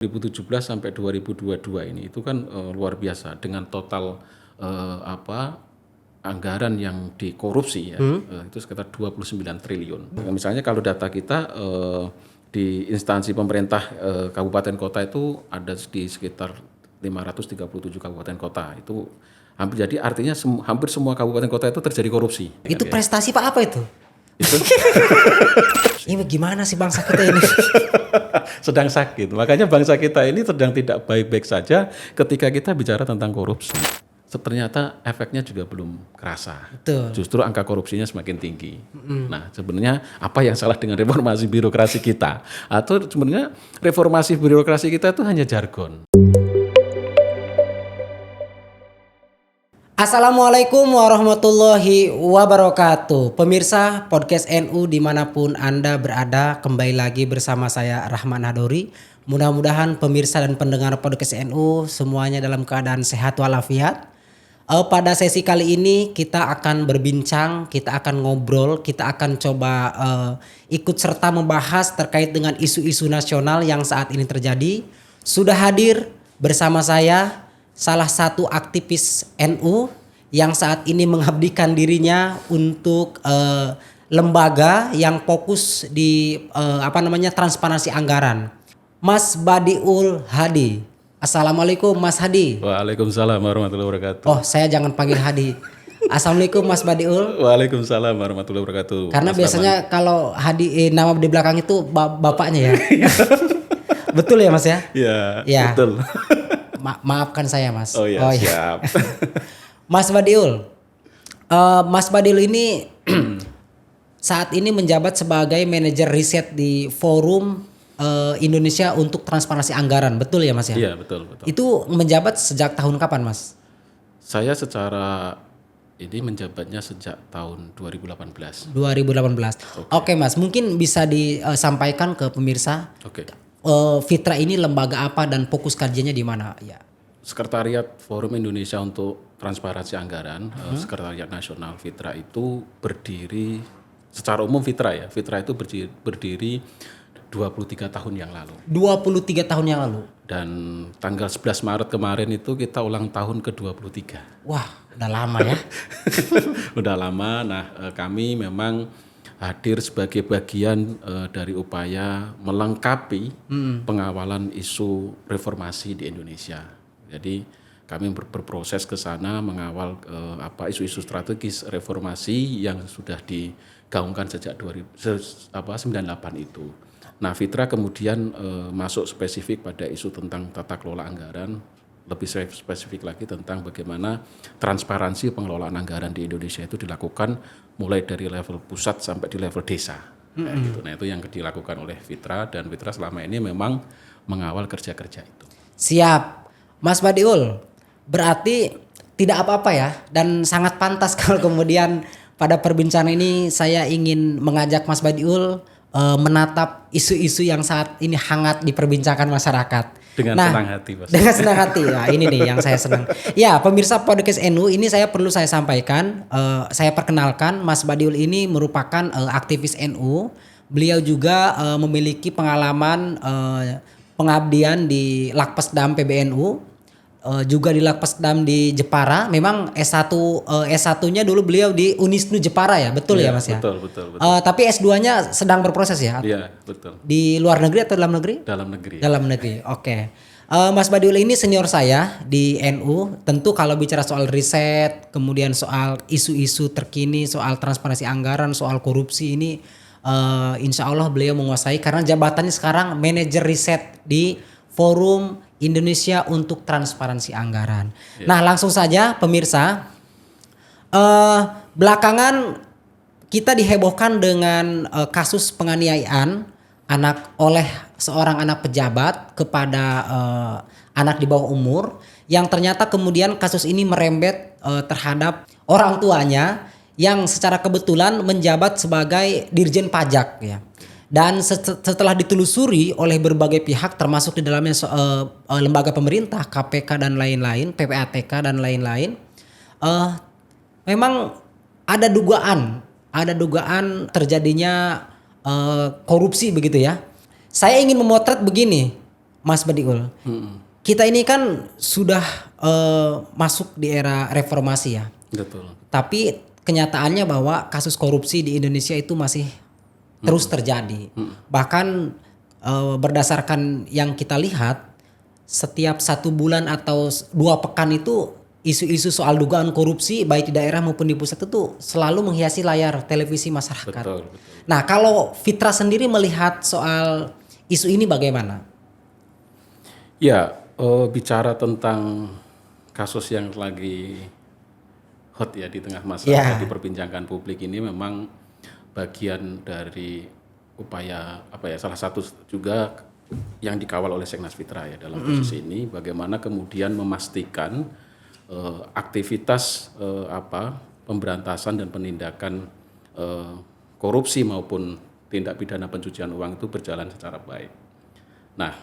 2017 sampai 2022 ini itu kan luar biasa dengan total anggaran yang dikorupsi ya, itu sekitar 29 triliun. Misalnya kalau data kita di instansi pemerintah kabupaten kota itu ada di sekitar 537 kabupaten kota. Itu hampir, jadi artinya hampir semua kabupaten kota itu terjadi korupsi. Itu prestasi Pak apa itu? Ini gimana sih bangsa kita ini? Sedang sakit. Makanya bangsa kita ini sedang tidak baik-baik saja ketika kita bicara tentang korupsi. Ternyata efeknya juga belum kerasa. Betul. Justru angka korupsinya semakin tinggi. Nah, sebenarnya apa yang salah dengan reformasi birokrasi kita? Atau sebenarnya reformasi birokrasi kita itu hanya jargon. Assalamualaikum warahmatullahi wabarakatuh. Pemirsa podcast NU dimanapun Anda berada, kembali lagi bersama saya Rahman Hadori. Mudah-mudahan pemirsa dan pendengar podcast NU semuanya dalam keadaan sehat walafiat. Pada sesi kali ini kita akan berbincang, kita akan ngobrol, kita akan coba ikut serta membahas terkait dengan isu-isu nasional yang saat ini terjadi. Sudah hadir bersama saya salah satu aktivis NU yang saat ini mengabdikan dirinya untuk lembaga yang fokus di transparansi anggaran. Mas Badiul Hadi. Assalamualaikum Mas Hadi. Waalaikumsalam warahmatullahi wabarakatuh. Oh, saya jangan panggil Hadi. Assalamualaikum Mas Badiul. Waalaikumsalam warahmatullahi wabarakatuh. Karena Mas biasanya kalau Hadi nama di belakang itu bapaknya ya. Betul ya Mas ya? Iya, betul. Maafkan saya Mas. Oh iya, siap. Mas Badiul. Mas Badiul ini saat ini menjabat sebagai manajer riset di Forum Indonesia untuk Transparansi Anggaran, betul ya Mas ya? Iya, betul. Itu menjabat sejak tahun kapan Mas? Saya secara ini menjabatnya sejak tahun 2018. 2018. Oke Mas, mungkin bisa disampaikan ke pemirsa. Oke. Fitra ini lembaga apa dan fokus kajiannya di mana? Ya. Sekretariat Forum Indonesia untuk Transparansi Anggaran, Sekretariat Nasional Fitra itu berdiri secara umum Fitra itu berdiri 23 tahun yang lalu. 23 tahun yang lalu. Dan tanggal 11 Maret kemarin itu kita ulang tahun ke-23. Wah, udah lama ya. Udah lama. Nah, kami memang hadir sebagai bagian dari upaya melengkapi pengawalan isu reformasi di Indonesia. Jadi kami berproses ke sana mengawal isu-isu strategis reformasi yang sudah digaungkan sejak 98 itu. Nah, Fitra kemudian masuk spesifik pada isu tentang tata kelola anggaran, lebih spesifik lagi tentang bagaimana transparansi pengelolaan anggaran di Indonesia itu dilakukan mulai dari level pusat sampai di level desa. Gitu. Nah, itu yang dilakukan oleh Fitra, dan Fitra selama ini memang mengawal kerja-kerja itu. Siap. Mas Badiul, berarti tidak apa-apa ya, dan sangat pantas kalau kemudian pada perbincangan ini saya ingin mengajak Mas Badiul menatap isu-isu yang saat ini hangat diperbincangkan masyarakat. Dengan senang hati, Mas. Dengan senang hati. Nah, ini nih yang saya senang. Ya, pemirsa podcast NU, ini saya sampaikan, saya perkenalkan Mas Badiul ini merupakan aktivis NU. Beliau juga memiliki pengalaman pengabdian di Lakpesdam PBNU. Juga di Lakpesdam di Jepara. Memang S1-nya dulu beliau di Unisnu Jepara ya, betul ya Mas ya? Betul. Tapi S2-nya sedang berproses ya? Iya, betul. Di luar negeri atau dalam negeri? Dalam negeri. Dalam negeri, oke. Mas Badiul ini senior saya di NU. Tentu kalau bicara soal riset, kemudian soal isu-isu terkini, soal transparansi anggaran, soal korupsi ini, insya Allah beliau menguasai karena jabatannya sekarang manajer riset di Forum Indonesia untuk Transparansi Anggaran. Yeah. Nah, langsung saja pemirsa, belakangan kita dihebohkan dengan kasus penganiayaan oleh seorang anak pejabat kepada anak di bawah umur, yang ternyata kemudian kasus ini merembet terhadap orang tuanya yang secara kebetulan menjabat sebagai Dirjen Pajak ya. Dan setelah ditelusuri oleh berbagai pihak termasuk di dalamnya lembaga pemerintah, KPK dan lain-lain, PPATK dan lain-lain, memang ada dugaan terjadinya korupsi begitu ya. Saya ingin memotret begini, Mas Badiul, kita ini kan sudah masuk di era reformasi ya. Betul. Tapi kenyataannya bahwa kasus korupsi di Indonesia itu masih terus terjadi. Bahkan berdasarkan yang kita lihat, setiap 1 bulan atau 2 pekan itu isu-isu soal dugaan korupsi baik di daerah maupun di pusat itu selalu menghiasi layar televisi masyarakat. Betul. Nah, kalau Fitra sendiri melihat soal isu ini bagaimana? Ya, bicara tentang kasus yang lagi hot ya di tengah masyarakat, diperbincangkan publik ini memang bagian dari upaya salah satu juga yang dikawal oleh Seknas Fitra ya dalam posisi ini, bagaimana kemudian memastikan aktivitas pemberantasan dan penindakan korupsi maupun tindak pidana pencucian uang itu berjalan secara baik. Nah,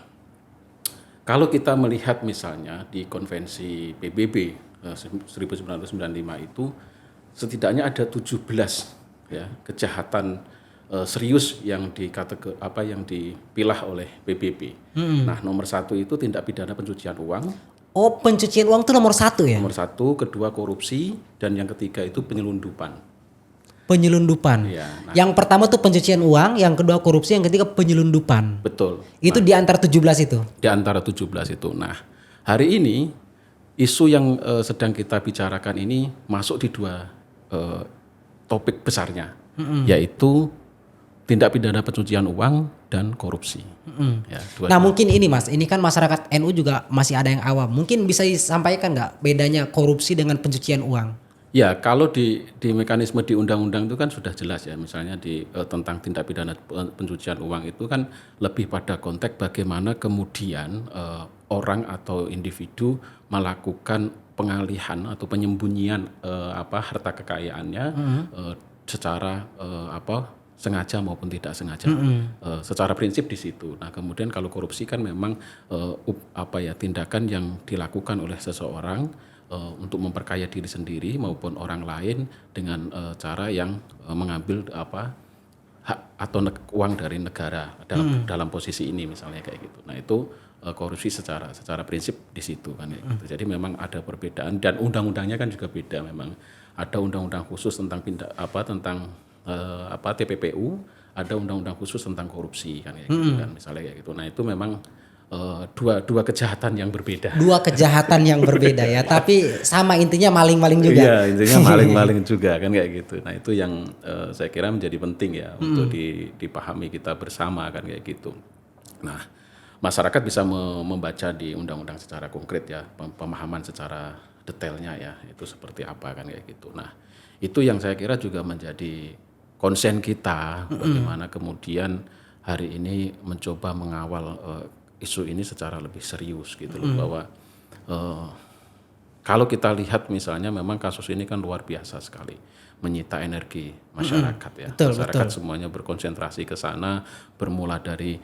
kalau kita melihat misalnya di konvensi PBB 1995 itu setidaknya ada 17 ya kejahatan serius yang yang dipilah oleh PBB. Nah, nomor 1 itu tindak pidana pencucian uang. Oh, pencucian uang itu nomor 1 ya? Nomor 1, kedua korupsi, dan yang ketiga itu penyelundupan. Penyelundupan. Ya, nah, yang pertama tuh pencucian uang, yang kedua korupsi, yang ketiga penyelundupan. Betul. Itu di antara 17 itu. Di antara 17 itu. Nah, hari ini isu yang sedang kita bicarakan ini masuk di 2 topik besarnya, yaitu tindak pidana pencucian uang dan korupsi. Ya, nah, mungkin ini Mas, ini kan masyarakat NU juga masih ada yang awam. Mungkin bisa disampaikan nggak bedanya korupsi dengan pencucian uang? Ya, kalau di mekanisme di undang-undang itu kan sudah jelas ya, misalnya tentang tindak pidana pencucian uang itu kan lebih pada konteks bagaimana kemudian orang atau individu melakukan pengalihan atau penyembunyian harta kekayaannya secara sengaja maupun tidak sengaja. Secara prinsip di situ. Nah, kemudian kalau korupsi kan memang tindakan yang dilakukan oleh seseorang untuk memperkaya diri sendiri maupun orang lain dengan cara yang mengambil hak atau uang dari negara dalam posisi ini misalnya kayak gitu. Nah, itu korupsi secara prinsip di situ kan ya gitu. Jadi memang ada perbedaan dan undang-undangnya kan juga beda memang. Ada undang-undang khusus tentang TPPU, ada undang-undang khusus tentang korupsi kan kayak gitu kan misalnya kayak gitu. Nah, itu memang dua kejahatan yang berbeda. 2 kejahatan yang berbeda ya, tapi sama intinya maling-maling juga. Iya, intinya maling-maling juga kan kayak gitu. Nah, itu yang saya kira menjadi penting ya untuk dipahami kita bersama kan kayak gitu. Nah, masyarakat bisa membaca di undang-undang secara konkret ya, pemahaman secara detailnya ya, itu seperti apa kan kayak gitu. Nah, itu yang saya kira juga menjadi konsen kita bagaimana kemudian hari ini mencoba mengawal isu ini secara lebih serius gitu loh, bahwa kalau kita lihat misalnya memang kasus ini kan luar biasa sekali menyita energi masyarakat ya. Masyarakat semuanya berkonsentrasi ke sana, bermula dari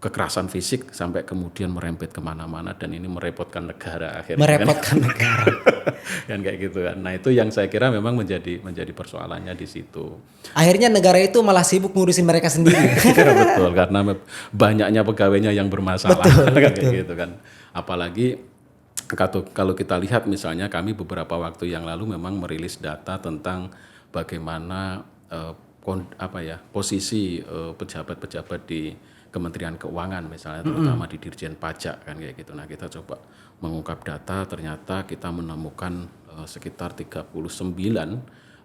kekerasan fisik sampai kemudian merembet kemana-mana dan ini merepotkan negara akhirnya. Merepotkan negara. Kan kayak gitu kan. Nah, itu yang saya kira memang menjadi persoalannya di situ. Akhirnya negara itu malah sibuk ngurusin mereka sendiri. Betul, karena banyaknya pegawainya yang bermasalah. Kayak gitu kan. Apalagi kalau kita lihat misalnya kami beberapa waktu yang lalu memang merilis data tentang bagaimana posisi pejabat-pejabat di Kementerian Keuangan misalnya, terutama di Dirjen Pajak kan kayak gitu. Nah, kita coba mengungkap data, ternyata kita menemukan sekitar 39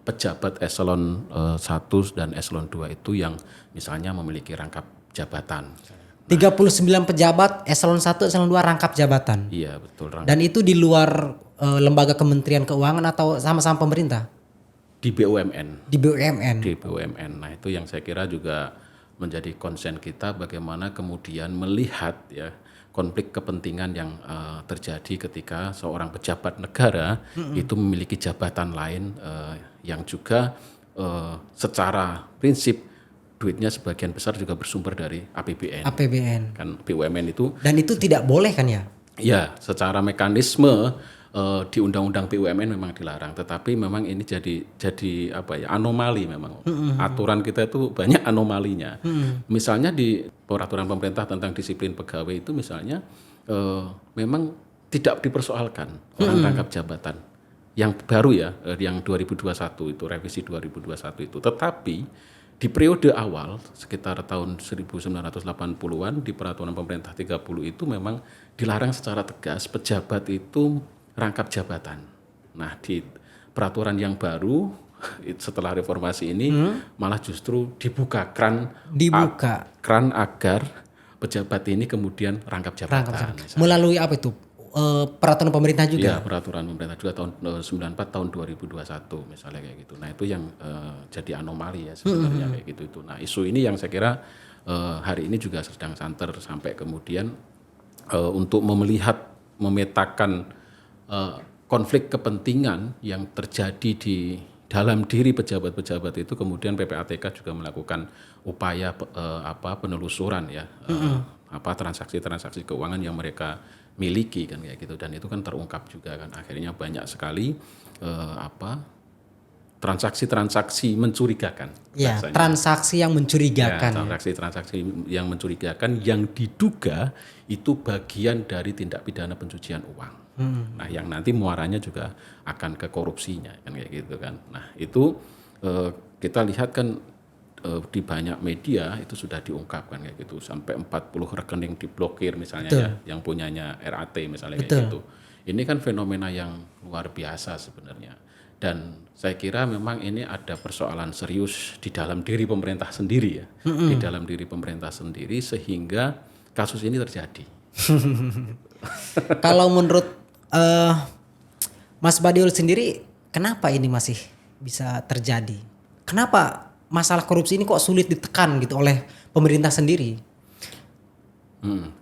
pejabat eselon 1 dan eselon 2 itu yang misalnya memiliki rangkap jabatan. 39 pejabat eselon 1, eselon 2 rangkap jabatan. Iya, betul. Dan itu di luar lembaga Kementerian Keuangan atau sama-sama pemerintah? Di BUMN. Di BUMN. Di BUMN. Nah, itu yang saya kira juga menjadi konsen kita bagaimana kemudian melihat ya konflik kepentingan yang terjadi ketika seorang pejabat negara itu memiliki jabatan lain yang juga secara prinsip duitnya sebagian besar juga bersumber dari APBN. APBN. Kan BUMN itu. Dan itu tidak boleh kan ya? Ya, secara mekanisme di Undang-Undang BUMN memang dilarang, tetapi memang ini jadi apa ya, anomali memang. Aturan kita itu banyak anomalinya. Misalnya di peraturan pemerintah tentang disiplin pegawai itu misalnya memang tidak dipersoalkan orang rangkap jabatan yang baru ya, yang 2021 itu, revisi 2021 itu. Tetapi di periode awal sekitar tahun 1980-an di peraturan pemerintah 30 itu memang dilarang secara tegas pejabat itu rangkap jabatan. Nah, di peraturan yang baru setelah reformasi ini malah justru dibuka keran agar pejabat ini kemudian rangkap jabatan. Melalui apa itu? Peraturan pemerintah juga? Iya, peraturan pemerintah juga tahun 94 tahun 2021 misalnya kayak gitu. Nah, itu yang jadi anomali ya sebenarnya kayak gitu itu. Nah, isu ini yang saya kira hari ini juga sedang santer sampai kemudian untuk memetakan konflik kepentingan yang terjadi di dalam diri pejabat-pejabat itu, kemudian PPATK juga melakukan upaya penelusuran ya, transaksi-transaksi keuangan yang mereka miliki kan kayak gitu, dan itu kan terungkap juga kan akhirnya banyak sekali transaksi-transaksi mencurigakan. Ya, transaksi yang mencurigakan. Ya, transaksi-transaksi yang mencurigakan yang diduga itu bagian dari tindak pidana pencucian uang. Nah, yang nanti muaranya juga akan ke korupsinya kan kayak gitu kan. Nah, itu kita lihat kan di banyak media itu sudah diungkapkan kayak gitu, sampai 40 rekening diblokir misalnya. Betul. Ya, yang punyanya RAT misalnya. Betul. Kayak gitu. Ini kan fenomena yang luar biasa sebenarnya. Dan saya kira memang ini ada persoalan serius di dalam diri pemerintah sendiri ya. Di dalam diri pemerintah sendiri sehingga kasus ini terjadi. Kalau menurut Mas Badiul sendiri, kenapa ini masih bisa terjadi? Kenapa masalah korupsi ini kok sulit ditekan gitu oleh pemerintah sendiri?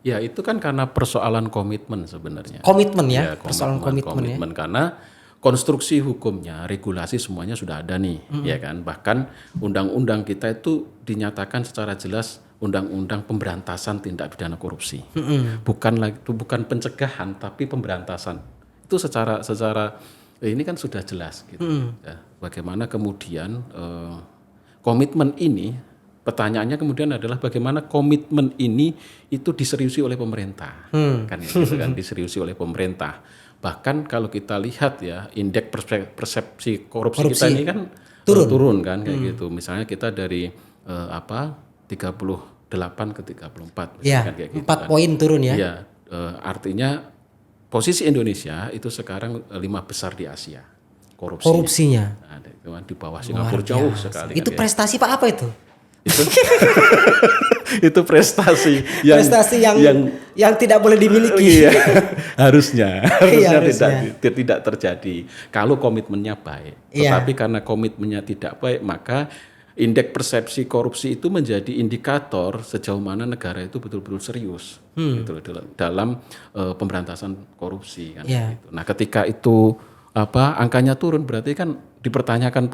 Ya itu kan karena persoalan komitmen sebenarnya. Komitmen ya, persoalan komitmen ya. Karena konstruksi hukumnya, regulasi semuanya sudah ada nih, ya kan. Bahkan undang-undang kita itu dinyatakan secara jelas undang-undang pemberantasan tindak pidana korupsi. Bukan pencegahan tapi pemberantasan. Itu secara ini kan sudah jelas gitu. Ya, bagaimana kemudian komitmen ini, pertanyaannya kemudian adalah bagaimana komitmen ini itu diseriusi oleh pemerintah. Kan gitu kan, diseriusi oleh pemerintah. Bahkan kalau kita lihat ya, indeks persepsi korupsi kita ini kan turun kan kayak gitu. Misalnya kita dari 38 ke 34 ya, kan kayak gitu. 4 poin turun ya. Iya, artinya posisi Indonesia itu sekarang 5 besar di Asia korupsinya. Nah, di bawah Singapura jauh sekali. Itu kan prestasi Pak apa itu? Itu prestasi yang tidak boleh dimiliki. Iya, harusnya tidak terjadi kalau komitmennya baik. Tetapi karena komitmennya tidak baik, maka indeks persepsi korupsi itu menjadi indikator sejauh mana negara itu betul-betul serius gitu, dalam pemberantasan korupsi kan. Gitu. Nah, ketika itu angkanya turun berarti kan dipertanyakan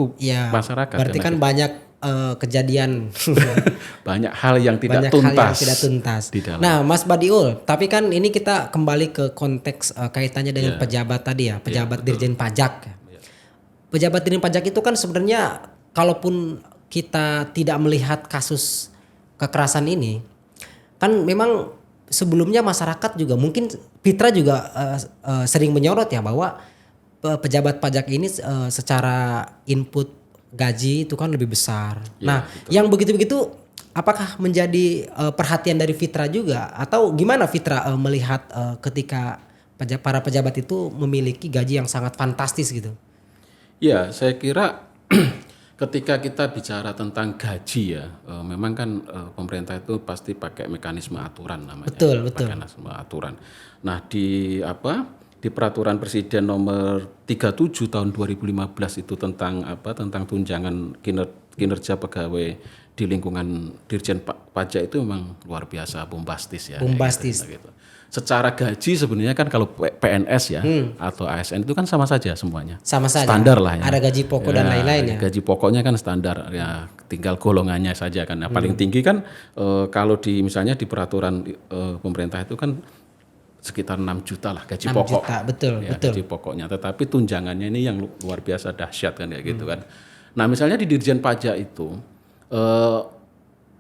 masyarakat. Berarti kan banyak kejadian banyak hal yang tidak tuntas. Di dalam. Nah, Mas Badiul, tapi kan ini kita kembali ke konteks kaitannya dengan pejabat tadi ya, pejabat Dirjen Pajak. Pejabat Dirjen Pajak itu kan sebenarnya kalaupun kita tidak melihat kasus kekerasan ini, kan memang sebelumnya masyarakat juga mungkin Fitra juga sering menyorot ya bahwa pejabat pajak ini secara input gaji itu kan lebih besar. Nah, betul. Yang begitu-begitu apakah menjadi perhatian dari Fitra juga atau gimana Fitra melihat ketika para pejabat itu memiliki gaji yang sangat fantastis gitu? Ya, saya kira ketika kita bicara tentang gaji ya, memang kan pemerintah itu pasti pakai mekanisme aturan namanya. Betul. Mekanisme aturan. Nah, di peraturan Presiden nomor 37 tahun 2015 itu tentang tunjangan kinerja pegawai di lingkungan Dirjen Pajak itu memang luar biasa bombastis ya. Bombastis. Gitu. Secara gaji sebenarnya kan kalau PNS ya atau ASN itu kan sama saja semuanya. Sama saja. Standar lah ya. Ada gaji pokok dan lain-lain ya. Gaji pokoknya kan standar ya, tinggal golongannya saja kan. Nah, paling tinggi kan kalau misalnya di peraturan pemerintah itu kan sekitar 6 juta lah gaji 6 pokok. juta, betul, Ya, betul. gaji pokoknya. Tetapi tunjangannya ini yang luar biasa dahsyat kan kayak gitu kan. Nah, misalnya di Dirjen Pajak itu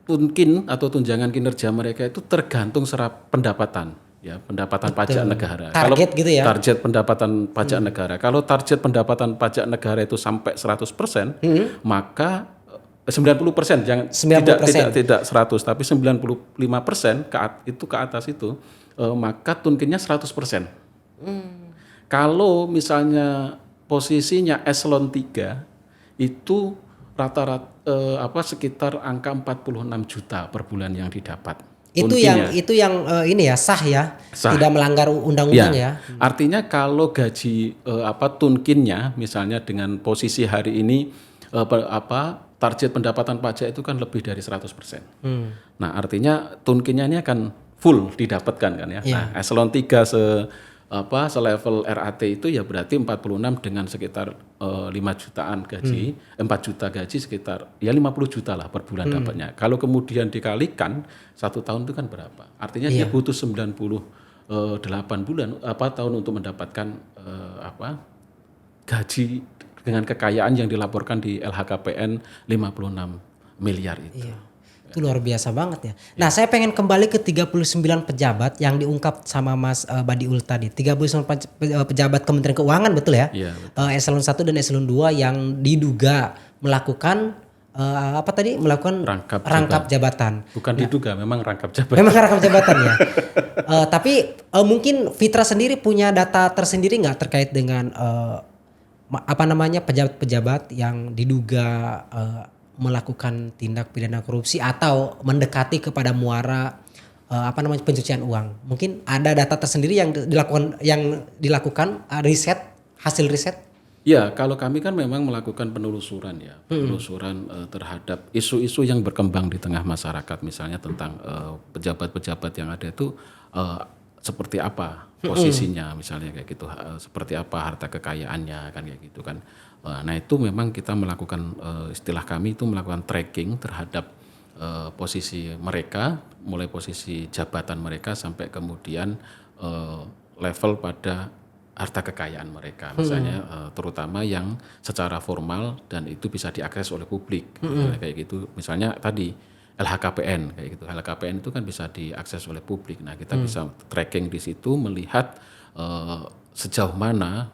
mungkin atau tunjangan kinerja mereka itu tergantung serap pendapatan, ya, pendapatan pajak negara. Target gitu ya? Target pendapatan pajak negara. Kalau target pendapatan pajak negara itu sampai 100%, maka 90%, jangan 90%. tidak 100 tapi 95% itu ke atas itu, maka tunkinnya 100%. Kalau misalnya posisinya eselon 3 itu rata-rata sekitar angka 46 juta per bulan yang didapat. Itu yang ini ya sah ya, Sah. tidak melanggar undang-undang ya. Artinya kalau gaji tunkinnya misalnya dengan posisi hari ini target pendapatan pajak itu kan lebih dari 100%. Nah, artinya tunkinnya ini akan full didapatkan kan ya. Nah, eselon 3 selevel RAT itu ya berarti 46 dengan sekitar 5 jutaan gaji, 4 juta gaji sekitar ya 50 juta lah per bulan dapatnya. Kalau kemudian dikalikan 1 tahun itu kan berapa? Artinya dia butuh 98 bulan tahun untuk mendapatkan gaji dengan kekayaan yang dilaporkan di LHKPN 56 miliar itu. Iya. Itu luar biasa banget ya. Nah, saya pengen kembali ke 39 pejabat yang diungkap sama Mas Badiul tadi. 39 pejabat Kementerian Keuangan, betul ya? Iya, betul. Eselon 1 dan eselon 2 yang diduga melakukan melakukan rangkap jabatan. Bukan diduga, memang rangkap jabatan. Memang rangkap jabatan ya. Tapi mungkin Fitra sendiri punya data tersendiri nggak terkait dengan pejabat-pejabat yang diduga melakukan tindak pidana korupsi atau mendekati kepada muara pencucian uang. Mungkin ada data tersendiri yang dilakukan hasil riset. Ya, kalau kami kan memang melakukan penelusuran ya, penelusuran terhadap isu-isu yang berkembang di tengah masyarakat, misalnya tentang pejabat-pejabat yang ada itu seperti apa posisinya, misalnya kayak gitu, seperti apa harta kekayaannya kan kayak gitu kan. Nah, itu memang kita melakukan istilah kami itu melakukan tracking terhadap posisi mereka, mulai posisi jabatan mereka sampai kemudian level pada harta kekayaan mereka, misalnya terutama yang secara formal dan itu bisa diakses oleh publik, kayak gitu. Misalnya tadi LHKPN kayak gitu. LHKPN itu kan bisa diakses oleh publik. Nah, kita bisa tracking di situ melihat sejauh mana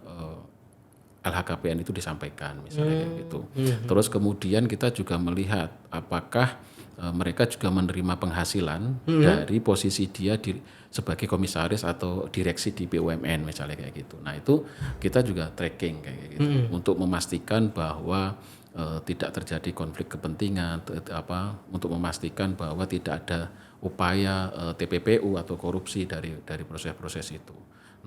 LHKPN itu disampaikan, misalnya kayak gitu. Terus kemudian kita juga melihat apakah mereka juga menerima penghasilan dari posisi dia sebagai komisaris atau direksi di BUMN, misalnya kayak gitu. Nah, itu kita juga tracking kayak gitu untuk memastikan bahwa tidak terjadi konflik kepentingan, untuk memastikan bahwa tidak ada upaya TPPU atau korupsi dari proses-proses itu.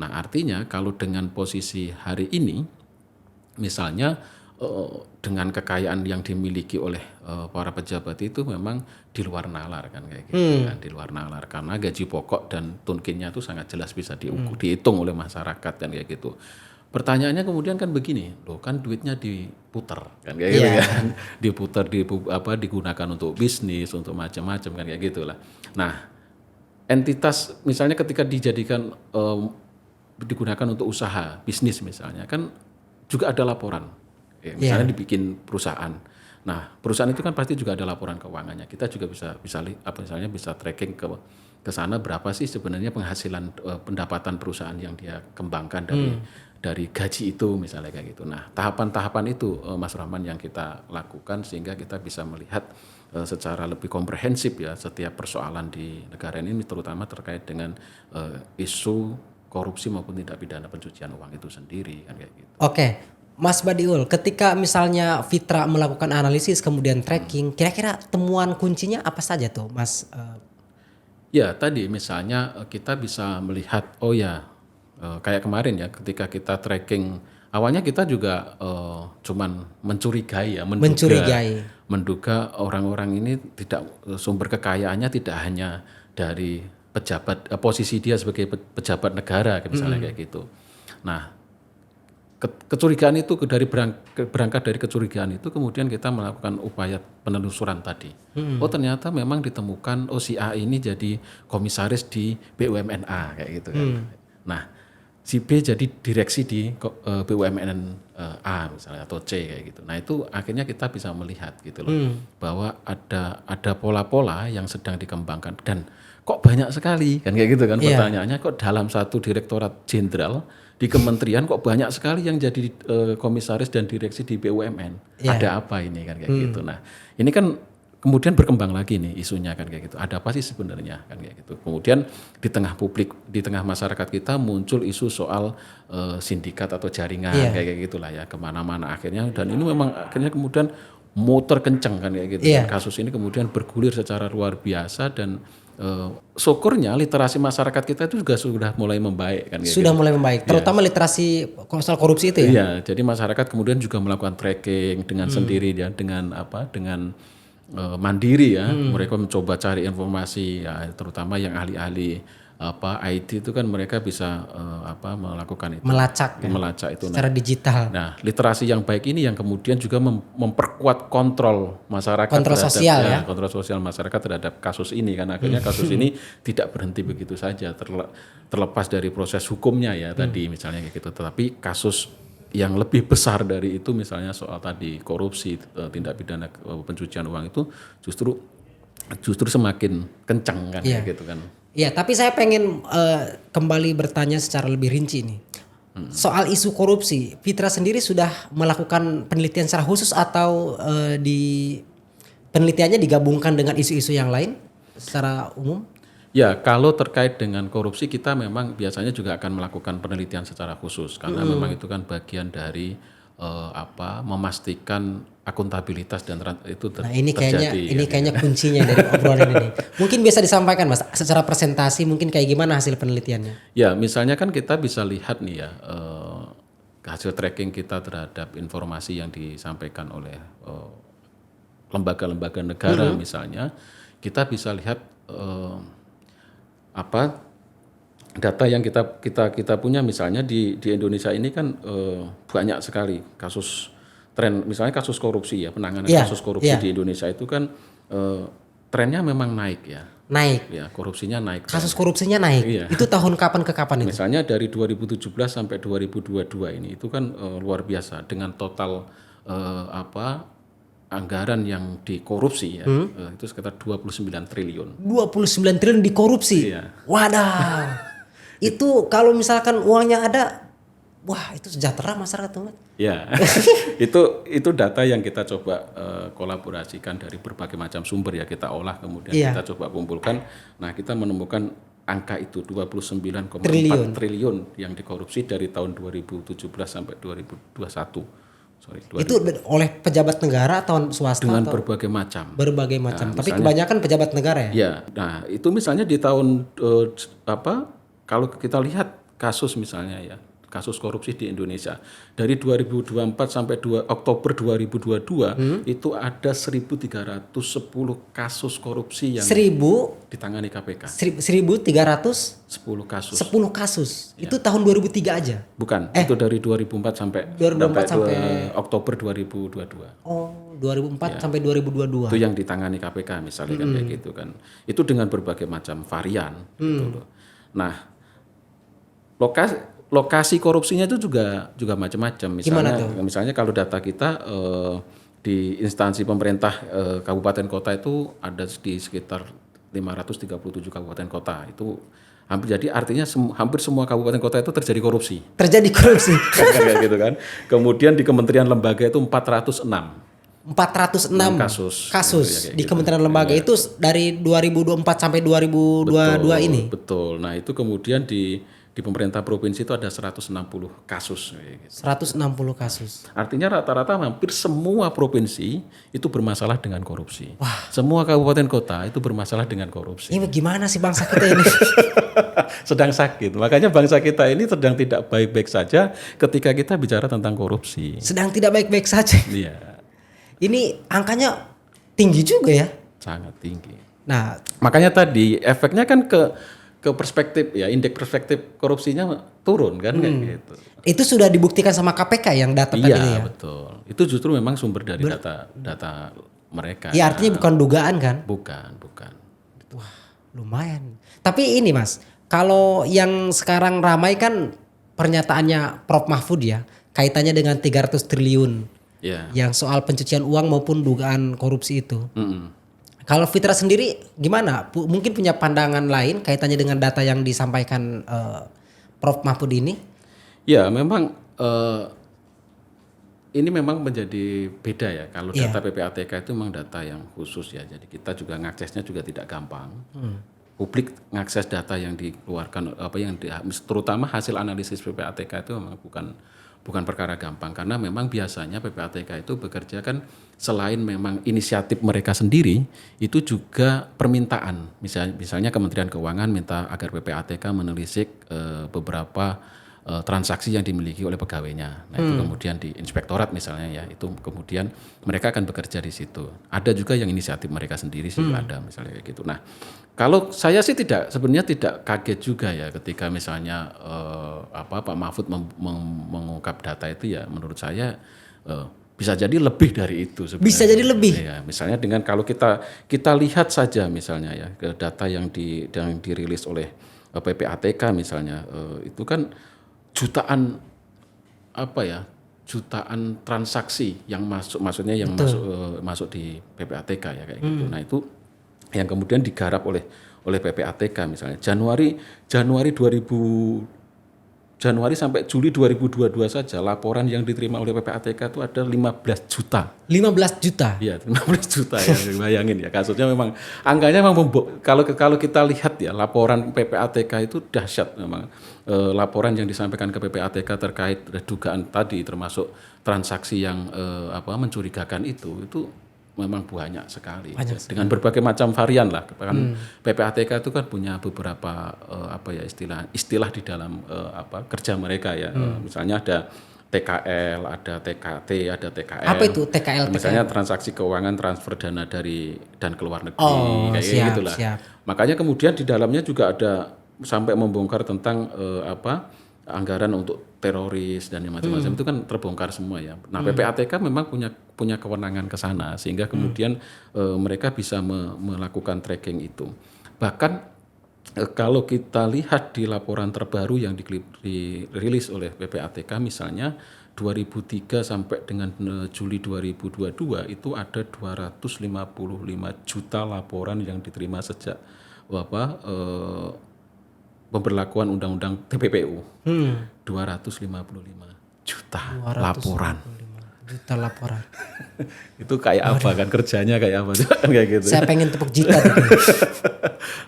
Nah, artinya kalau dengan posisi hari ini, misalnya dengan kekayaan yang dimiliki oleh para pejabat itu memang di luar nalar kan kayak gitu kan, di luar nalar karena gaji pokok dan tunkinnya itu sangat jelas bisa dihitung oleh masyarakat kan kayak gitu. Pertanyaannya kemudian kan begini, loh kan duitnya diputer kan kayak gitu kan, diputer digunakan untuk bisnis, untuk macam-macam kan kayak gitulah. Nah, entitas misalnya ketika dijadikan digunakan untuk usaha bisnis misalnya kan juga ada laporan, misalnya dibikin perusahaan. Nah, perusahaan itu kan pasti juga ada laporan keuangannya. Kita juga bisa tracking ke sana berapa sih sebenarnya penghasilan pendapatan perusahaan yang dia kembangkan dari gaji itu misalnya kayak gitu. Nah, tahapan-tahapan itu Mas Rahman yang kita lakukan sehingga kita bisa melihat secara lebih komprehensif ya setiap persoalan di negara ini terutama terkait dengan isu korupsi maupun tindak pidana pencucian uang itu sendiri kan kayak gitu. Oke, Mas Badiul, ketika misalnya Fitra melakukan analisis kemudian tracking, kira-kira temuan kuncinya apa saja tuh, Mas? Ya tadi misalnya kita bisa melihat kayak kemarin ya ketika kita tracking awalnya kita juga cuman mencurigai, menduga orang-orang ini tidak sumber kekayaannya tidak hanya dari pejabat posisi dia sebagai pejabat negara misalnya kayak gitu. Nah, kecurigaan itu berangkat dari kecurigaan itu kemudian kita melakukan upaya penelusuran tadi. Oh ternyata memang ditemukan si A ini jadi komisaris di BUMN A kayak gitu kan. Nah si B jadi direksi di BUMN A misalnya atau C kayak gitu. Nah itu akhirnya kita bisa melihat gitu loh bahwa ada pola-pola yang sedang dikembangkan dan kok banyak sekali kan kayak gitu kan pertanyaannya kok dalam satu direktorat jenderal di kementerian kok banyak sekali yang jadi komisaris dan direksi di BUMN. Ada apa ini kan kayak gitu. Nah ini kan kemudian berkembang lagi nih isunya kan kayak gitu. Ada apa sih sebenarnya kan kayak gitu. Kemudian di tengah publik, di tengah masyarakat kita muncul isu soal sindikat atau jaringan kayak gitulah ya kemana-mana akhirnya. Dan ini memang akhirnya kemudian motor kencang kan kayak gitu. Dan kasus ini kemudian bergulir secara luar biasa dan syukurnya literasi masyarakat kita itu juga sudah mulai membaik kan kayak sudah mulai membaik, terutama literasi soal korupsi itu ya. Iya, jadi masyarakat kemudian juga melakukan tracking dengan sendiri ya, dengan mandiri ya, mereka mencoba cari informasi ya, terutama yang ahli-ahli IT itu kan mereka bisa melakukan itu, melacak itu secara digital. Nah, literasi yang baik ini yang kemudian juga memperkuat kontrol masyarakat kontrol sosial masyarakat terhadap kasus ini kan akhirnya kasus ini tidak berhenti begitu saja terlepas dari proses hukumnya ya tadi misalnya kayak gitu, tetapi kasus yang lebih besar dari itu misalnya soal tadi korupsi, tindak pidana pencucian uang itu justru semakin kencang kan kayak gitu kan. Iya, tapi saya pengen kembali bertanya secara lebih rinci nih. Soal isu korupsi, Fitra sendiri sudah melakukan penelitian secara khusus atau di penelitiannya digabungkan dengan isu-isu yang lain secara umum? Ya, kalau terkait dengan korupsi kita memang biasanya juga akan melakukan penelitian secara khusus karena memang itu kan bagian dari memastikan akuntabilitas dan itu terjadi. Ini kayaknya kuncinya dari obrolan ini. Mungkin bisa disampaikan Mas secara presentasi mungkin kayak gimana hasil penelitiannya? Ya, misalnya kan kita bisa lihat nih ya hasil tracking kita terhadap informasi yang disampaikan oleh lembaga-lembaga negara misalnya, kita bisa lihat data yang kita punya misalnya di Indonesia ini kan banyak sekali kasus tren misalnya kasus korupsi ya, penanganan kasus korupsi di Indonesia itu kan trennya memang naik ya. Naik. Ya, korupsinya naik. Kasus korupsinya naik. Iya. Itu tahun kapan ke kapan itu? Misalnya dari 2017 sampai 2022 ini itu kan luar biasa dengan total anggaran yang dikorupsi ya, itu sekitar 29 triliun. 29 triliun dikorupsi? Iya. Wadah. Itu kalau misalkan uangnya ada, wah itu sejahtera masyarakat tuh. Ya, itu data yang kita coba kolaborasikan dari berbagai macam sumber ya, kita olah kemudian kita coba kumpulkan. Nah kita menemukan angka itu 29,4 triliun yang dikorupsi dari tahun 2017 sampai 2021. Itu oleh pejabat negara atau swasta? Dengan berbagai macam. Berbagai macam. Nah, tapi kebanyakan pejabat negara ya? Ya. Nah itu misalnya di tahun kalau kita lihat kasus misalnya ya, kasus korupsi di Indonesia dari 2024 sampai Oktober 2022 itu ada 1.310 kasus korupsi yang ditangani KPK. 1.310 kasus. 10 kasus. Ya. Itu tahun 2003 aja. Bukan, itu dari 2004 sampai Oktober 2022. Oh, 2004 sampai 2022. Itu yang ditangani KPK misalnya kan kayak gitu kan. Itu dengan berbagai macam varian gitu loh. Nah, lokasi korupsinya itu juga macam-macam. Misalnya kalau data kita di instansi pemerintah kabupaten kota itu ada di sekitar 537 kabupaten kota. Itu jadi artinya hampir semua kabupaten kota itu terjadi korupsi. Kayak gitu kan. Kemudian di kementerian lembaga itu 406 kasus di kementerian lembaga itu dari 2024 sampai 2022 ini. Betul. Nah, itu kemudian di pemerintah provinsi itu ada 160 kasus. 160 kasus. Artinya rata-rata hampir semua provinsi itu bermasalah dengan korupsi. Wah. Semua kabupaten kota itu bermasalah dengan korupsi. Ini gimana sih bangsa kita ini? Sedang sakit. Makanya bangsa kita ini sedang tidak baik-baik saja ketika kita bicara tentang korupsi. Sedang tidak baik-baik saja. Iya. Ini angkanya tinggi juga ya? Sangat tinggi. Nah, makanya tadi efeknya kan ke ke perspektif ya indeks perspektif korupsinya turun kan kayak gitu. Itu sudah dibuktikan sama KPK yang data tadi Iya, ya. betul. Itu justru memang sumber dari data mereka. Ya artinya bukan dugaan kan? Bukan. Lumayan. Tapi ini Mas, kalau yang sekarang ramai kan pernyataannya Prof Mahfud ya, kaitannya dengan 300 triliun. Ya. Yang soal pencucian uang maupun dugaan korupsi itu. Mm-mm. Kalau Fitra sendiri gimana? Mungkin punya pandangan lain kaitannya dengan data yang disampaikan Prof Mahfud ini? Ya, memang ini memang menjadi beda ya. Kalau data PPATK itu memang data yang khusus ya. Jadi kita juga ngaksesnya juga tidak gampang. Publik ngakses data yang dikeluarkan terutama hasil analisis PPATK itu memang bukan perkara gampang karena memang biasanya PPATK itu bekerja kan selain memang inisiatif mereka sendiri itu juga permintaan misalnya Kementerian Keuangan minta agar PPATK menelisik beberapa transaksi yang dimiliki oleh pegawainya. Nah itu kemudian di inspektorat misalnya ya itu kemudian mereka akan bekerja di situ. Ada juga yang inisiatif mereka sendiri sih ada misalnya kayak gitu. Nah kalau saya sih sebenarnya tidak kaget juga ya ketika misalnya Pak Mahfud mengungkap data itu ya menurut saya bisa jadi lebih dari itu sebenarnya. Bisa jadi lebih. Ya, misalnya dengan kalau kita lihat saja misalnya ya ke data yang dirilis oleh PPATK misalnya itu kan jutaan transaksi yang maksudnya yang masuk di PPATK ya kayak gitu. Nah itu yang kemudian digarap oleh PPATK misalnya Januari sampai Juli 2022 saja laporan yang diterima oleh PPATK itu ada 15 juta. 15 juta? Iya 15 juta ya bayangin ya kasusnya memang angkanya memang kalau kita lihat ya laporan PPATK itu dahsyat memang laporan yang disampaikan ke PPATK terkait dugaan tadi termasuk transaksi yang mencurigakan itu memang banyak sekali dengan berbagai macam varian lah kan PPATK itu kan punya beberapa istilah di dalam kerja mereka ya misalnya ada TKL, ada TKT, ada TKL. Apa itu TKL? Misalnya transaksi keuangan transfer dana dari dan keluar negeri kayak gitulah. Makanya kemudian di dalamnya juga ada sampai membongkar tentang anggaran untuk teroris dan yang macam-macam itu kan terbongkar semua ya. Nah PPATK memang punya kewenangan ke sana sehingga kemudian mereka bisa melakukan tracking itu. Bahkan kalau kita lihat di laporan terbaru yang dirilis oleh PPATK misalnya 2003 sampai dengan Juli 2022 itu ada 255 juta laporan yang diterima sejak pemberlakuan undang-undang TPPU. 255 juta laporan. Juta laporan. Itu kayak apa kan kerjanya kayak apa kan kayak gitu. Saya pengen tepuk jidat.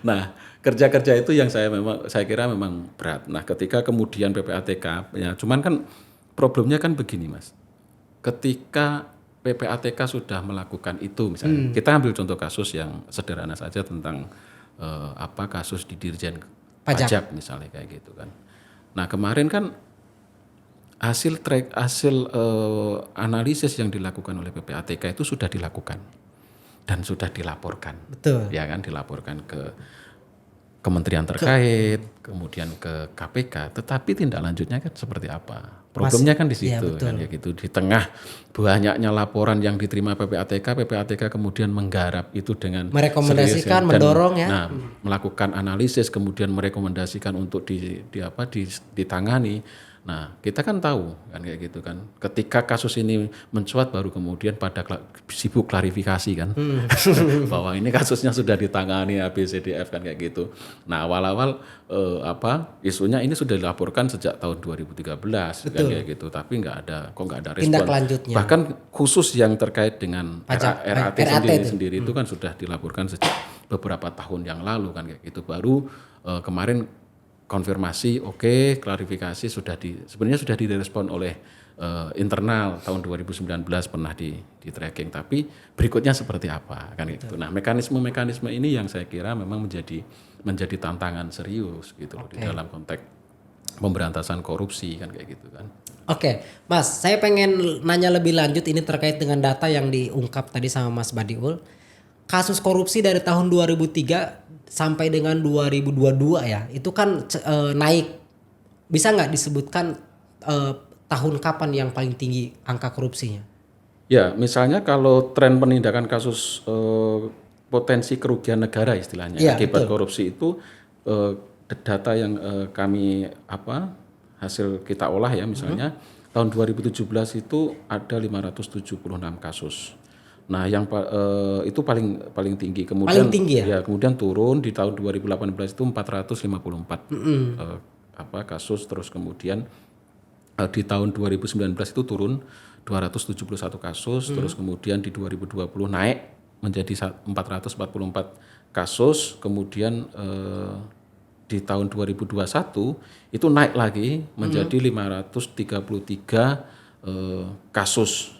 Nah, kerja-kerja itu yang saya kira memang berat. Nah, ketika kemudian PPATK ya cuman kan problemnya kan begini, Mas. Ketika PPATK sudah melakukan itu misalnya, kita ambil contoh kasus yang sederhana saja tentang kasus di Dirjen Pajak misalnya kayak gitu kan. Nah kemarin kan hasil analisis yang dilakukan oleh PPATK itu sudah dilakukan dan sudah dilaporkan. Betul. Ya kan dilaporkan ke kementerian terkait, kemudian ke KPK. Tetapi tindak lanjutnya kan seperti apa? Problemnya kan di situ kan ya gitu. Di tengah banyaknya laporan yang diterima PPATK kemudian menggarap itu dengan merekomendasikan, mendorong ya. Nah, melakukan analisis kemudian merekomendasikan untuk ditangani. Nah, kita kan tahu kan kayak gitu kan. Ketika kasus ini mencuat baru kemudian pada sibuk klarifikasi kan. Bahwa ini kasusnya sudah ditangani ABCDF kan kayak gitu. Nah, awal-awal isunya ini sudah dilaporkan sejak tahun 2013 kan kayak gitu. Tapi nggak ada respon. Tindak lanjutnya. Bahkan khusus yang terkait dengan RAT sendiri itu kan sudah dilaporkan sejak beberapa tahun yang lalu kan kayak gitu. Baru kemarin konfirmasi, klarifikasi sebenarnya sudah direspon oleh internal tahun 2019 pernah di tracking, tapi berikutnya seperti apa kan gitu. Nah mekanisme ini yang saya kira memang menjadi tantangan serius gitu loh di dalam konteks pemberantasan korupsi kan kayak gitu kan. Oke, Mas, saya pengen nanya lebih lanjut ini terkait dengan data yang diungkap tadi sama Mas Badiul. kasus korupsi dari tahun 2003 sampai dengan 2022 ya, itu kan naik. Bisa nggak disebutkan tahun kapan yang paling tinggi angka korupsinya? Ya, misalnya kalau tren penindakan kasus potensi kerugian negara istilahnya Iya, akibat betul. korupsi itu data yang kami hasil kita olah ya misalnya tahun 2017 itu ada 576 kasus. Nah, yang itu paling tinggi. Paling Kemudian tinggi ya? kemudian turun di tahun 2018 itu 454 kasus, terus kemudian di tahun 2019 itu turun 271 kasus, terus kemudian di 2020 naik menjadi 444 kasus, kemudian di tahun 2021 itu naik lagi menjadi 533 kasus.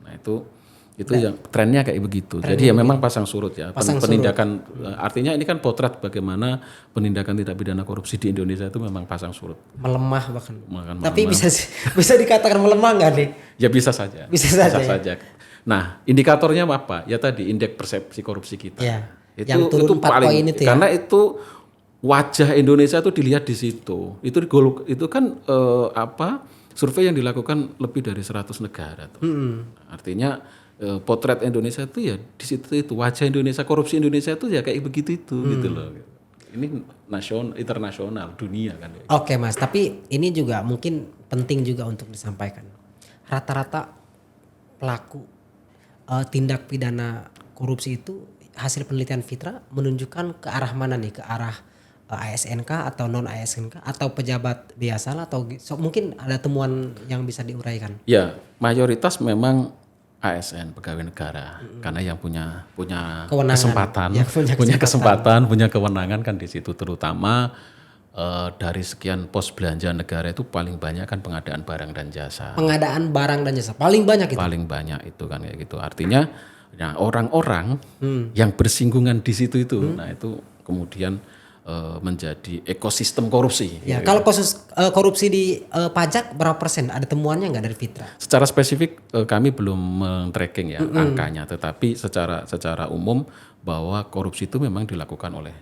Nah itu yang trennya kayak begitu. Jadi ya memang pasang surut ya. Penindakan artinya ini kan potret bagaimana penindakan tindak pidana korupsi di Indonesia itu memang pasang surut. Melemah bahkan. Makan Tapi bisa dikatakan melemah nggak nih? Ya bisa saja. Bisa saja. Nah, indikatornya apa? Ya tadi indeks persepsi korupsi kita. Ya. Itu Yang turun 4 paling poin itu ya. karena itu wajah Indonesia itu dilihat di situ. Itu kan survei yang dilakukan lebih dari 100 negara tuh. Artinya potret Indonesia itu ya di situ itu wajah Indonesia, korupsi Indonesia itu ya kayak begitu itu gitu loh. Ini internasional, dunia kan. Oke Mas, tapi ini juga mungkin penting juga untuk disampaikan. Rata-rata pelaku tindak pidana korupsi itu hasil penelitian Fitra menunjukkan ke arah mana nih? Ke arah ASNK atau non ASNK atau pejabat biasa lah atau mungkin ada temuan yang bisa diuraikan? Ya, mayoritas memang ASN pegawai negara karena yang punya kesempatan, punya kewenangan kan di situ, terutama dari sekian pos belanja negara itu paling banyak kan pengadaan barang dan jasa. Pengadaan barang dan jasa paling banyak itu. Paling banyak itu kan kayak gitu. Artinya nah orang-orang yang bersinggungan di situ itu, nah itu kemudian menjadi ekosistem korupsi. Ya, kalau kasus korupsi di pajak berapa persen? Ada temuannya nggak dari Fitra? Secara spesifik kami belum men-tracking ya angkanya, tetapi secara umum bahwa korupsi itu memang dilakukan oleh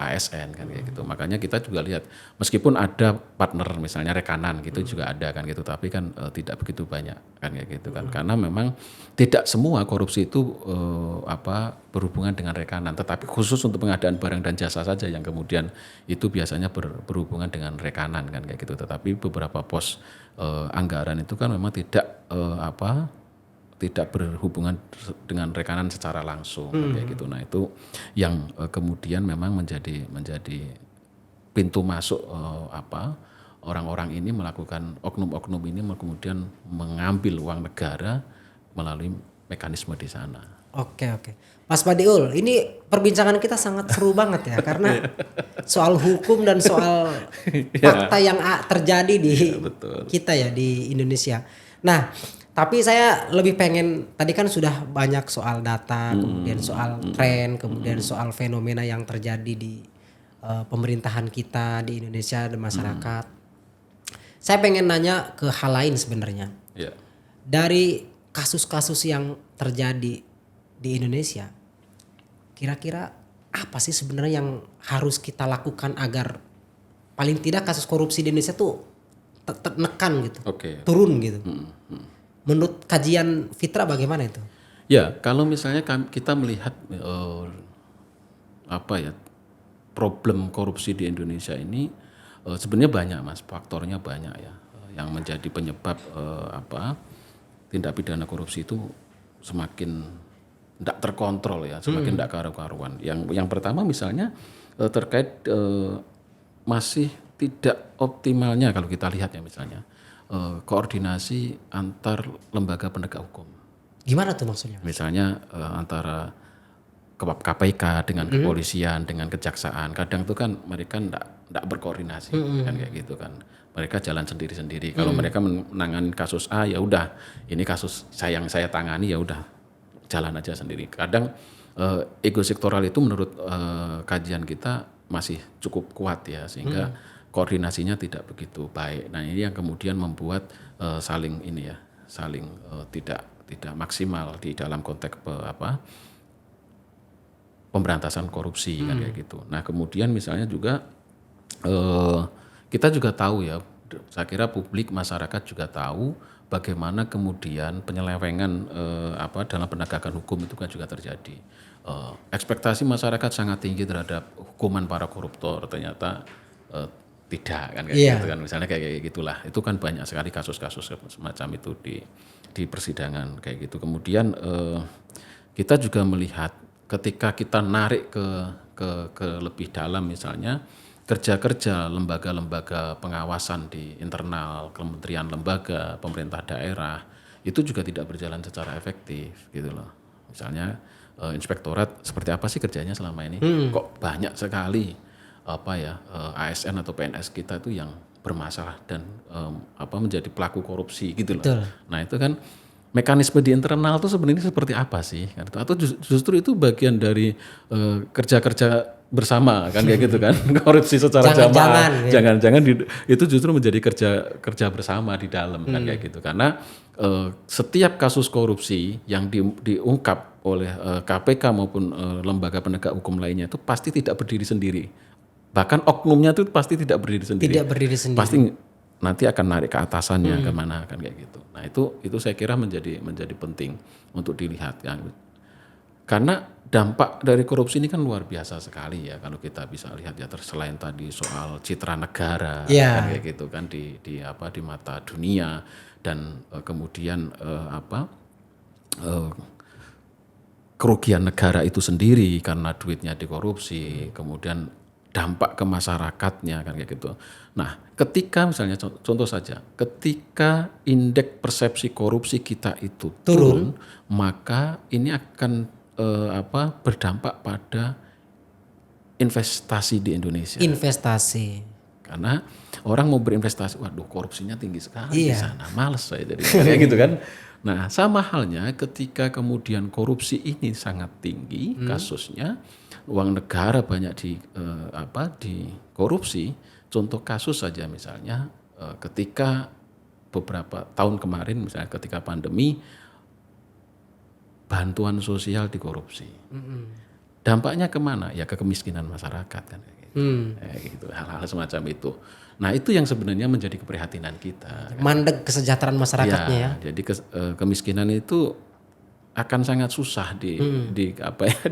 ASN kan kayak gitu. Makanya kita juga lihat meskipun ada partner misalnya rekanan gitu juga ada kan gitu, tapi kan tidak begitu banyak kan kayak gitu kan. Karena memang tidak semua korupsi itu berhubungan dengan rekanan, tetapi khusus untuk pengadaan barang dan jasa saja yang kemudian itu biasanya berhubungan dengan rekanan kan kayak gitu. Tetapi beberapa pos anggaran itu kan memang tidak berhubungan dengan rekanan secara langsung kayak gitu. Nah itu yang kemudian memang menjadi pintu masuk orang-orang ini melakukan oknum-oknum ini kemudian mengambil uang negara melalui mekanisme di sana. Oke. Mas Badiul, ini perbincangan kita sangat seru banget ya karena soal hukum dan soal fakta yang terjadi di kita ya di Indonesia. Nah, tapi saya lebih pengen, tadi kan sudah banyak soal data, kemudian soal tren, kemudian soal fenomena yang terjadi di pemerintahan kita di Indonesia dan masyarakat. Saya pengen nanya ke hal lain sebenarnya. Yeah. Dari kasus-kasus yang terjadi di Indonesia, kira-kira apa sih sebenarnya yang harus kita lakukan agar paling tidak kasus korupsi di Indonesia tuh ternekan gitu, turun gitu. Menurut kajian Fitra bagaimana itu? Ya, kalau misalnya kita melihat problem korupsi di Indonesia ini sebenarnya banyak Mas, faktornya banyak ya yang menjadi penyebab tindak pidana korupsi itu semakin tidak terkontrol ya, semakin tidak karu-karuan. Yang pertama misalnya terkait masih tidak optimalnya kalau kita lihat ya misalnya koordinasi antar lembaga penegak hukum. Gimana tuh maksudnya? Misalnya antara KPK dengan kepolisian dengan kejaksaan, kadang itu kan mereka tidak berkoordinasi kan kayak gitu kan. Mereka jalan sendiri-sendiri. Kalau mereka menangani kasus A ya udah, ini kasus yang saya tangani ya udah jalan aja sendiri. Kadang ego sektoral itu menurut kajian kita masih cukup kuat ya, sehingga koordinasinya tidak begitu baik. Nah ini yang kemudian membuat saling tidak maksimal di dalam konteks pemberantasan korupsi kan kayak gitu. Nah kemudian misalnya juga kita juga tahu ya, saya kira publik masyarakat juga tahu bagaimana kemudian penyelewengan dalam penegakan hukum itu kan juga terjadi. Ekspektasi masyarakat sangat tinggi terhadap hukuman para koruptor, ternyata tidak kan kayak gitu kan, misalnya kayak gitulah. Itu kan banyak sekali kasus-kasus semacam itu di persidangan kayak gitu. Kemudian kita juga melihat ketika kita narik ke lebih dalam, misalnya kerja-kerja lembaga-lembaga pengawasan di internal kementerian, lembaga pemerintah daerah itu juga tidak berjalan secara efektif gitu loh. Misalnya inspektorat seperti apa sih kerjanya selama ini? Kok banyak sekali ASN atau PNS kita itu yang bermasalah dan menjadi pelaku korupsi gitu loh. Betul. Nah itu kan mekanisme di internal itu sebenarnya seperti apa sih? Atau justru itu bagian dari kerja-kerja bersama kan kayak gitu kan, korupsi secara jamaah. Jangan-jangan itu justru menjadi kerja bersama di dalam kan kayak gitu. Karena setiap kasus korupsi yang diungkap oleh KPK maupun lembaga penegak hukum lainnya itu pasti tidak berdiri sendiri. Bahkan oknumnya itu pasti tidak berdiri sendiri. Tidak berdiri sendiri. Pasti nanti akan narik ke atasannya kemana kan kayak gitu. Nah itu saya kira menjadi penting untuk dilihat ya. Karena dampak dari korupsi ini kan luar biasa sekali ya, kalau kita bisa lihat ya, selain tadi soal citra negara kan kayak gitu kan di mata dunia, dan kemudian kerugian negara itu sendiri karena duitnya dikorupsi, kemudian dampak ke masyarakatnya kan kayak gitu. Nah, ketika misalnya contoh saja, ketika indeks persepsi korupsi kita itu turun, maka ini akan berdampak pada investasi di Indonesia. Investasi. Karena orang mau berinvestasi, waduh korupsinya tinggi sekali di sana, males saya jadi kayak gitu kan. Nah, sama halnya ketika kemudian korupsi ini sangat tinggi kasusnya, uang negara banyak dikorupsi. Contoh kasus saja misalnya ketika beberapa tahun kemarin, misalnya ketika pandemi, bantuan sosial dikorupsi. Dampaknya kemana? Ya ke kemiskinan masyarakat kan. Gitu, hal-hal semacam itu. Nah itu yang sebenarnya menjadi keprihatinan kita. Mandek kesejahteraan masyarakatnya ya. Jadi kemiskinan itu akan sangat susah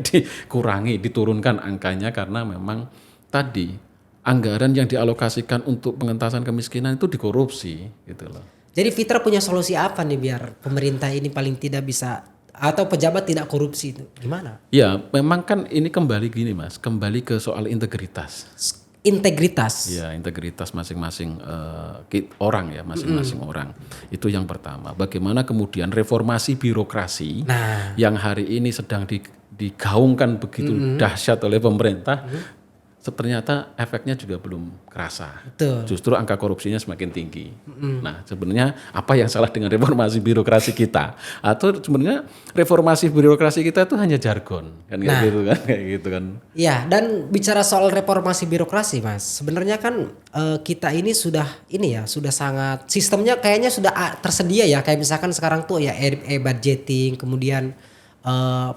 dikurangi, diturunkan angkanya, karena memang tadi anggaran yang dialokasikan untuk pengentasan kemiskinan itu dikorupsi gitu loh. Jadi Fitra punya solusi apa nih biar pemerintah ini paling tidak bisa, atau pejabat tidak korupsi itu gimana? Ya memang kan ini kembali gini Mas, kembali ke soal integritas. Integritas. Ya integritas masing-masing orang ya, masing-masing orang. Itu yang pertama. Bagaimana kemudian reformasi birokrasi yang hari ini sedang digaungkan begitu dahsyat oleh pemerintah, ternyata efeknya juga belum kerasa. Betul. Justru angka korupsinya semakin tinggi. Nah, sebenarnya apa yang salah dengan reformasi birokrasi kita? Atau sebenarnya reformasi birokrasi kita itu hanya jargon, kan kayak gitu kan. Iya, dan bicara soal reformasi birokrasi, Mas. Sebenarnya kan kita ini sudah sangat sistemnya kayaknya sudah tersedia ya. Kayak misalkan sekarang tuh ya e-budgeting, kemudian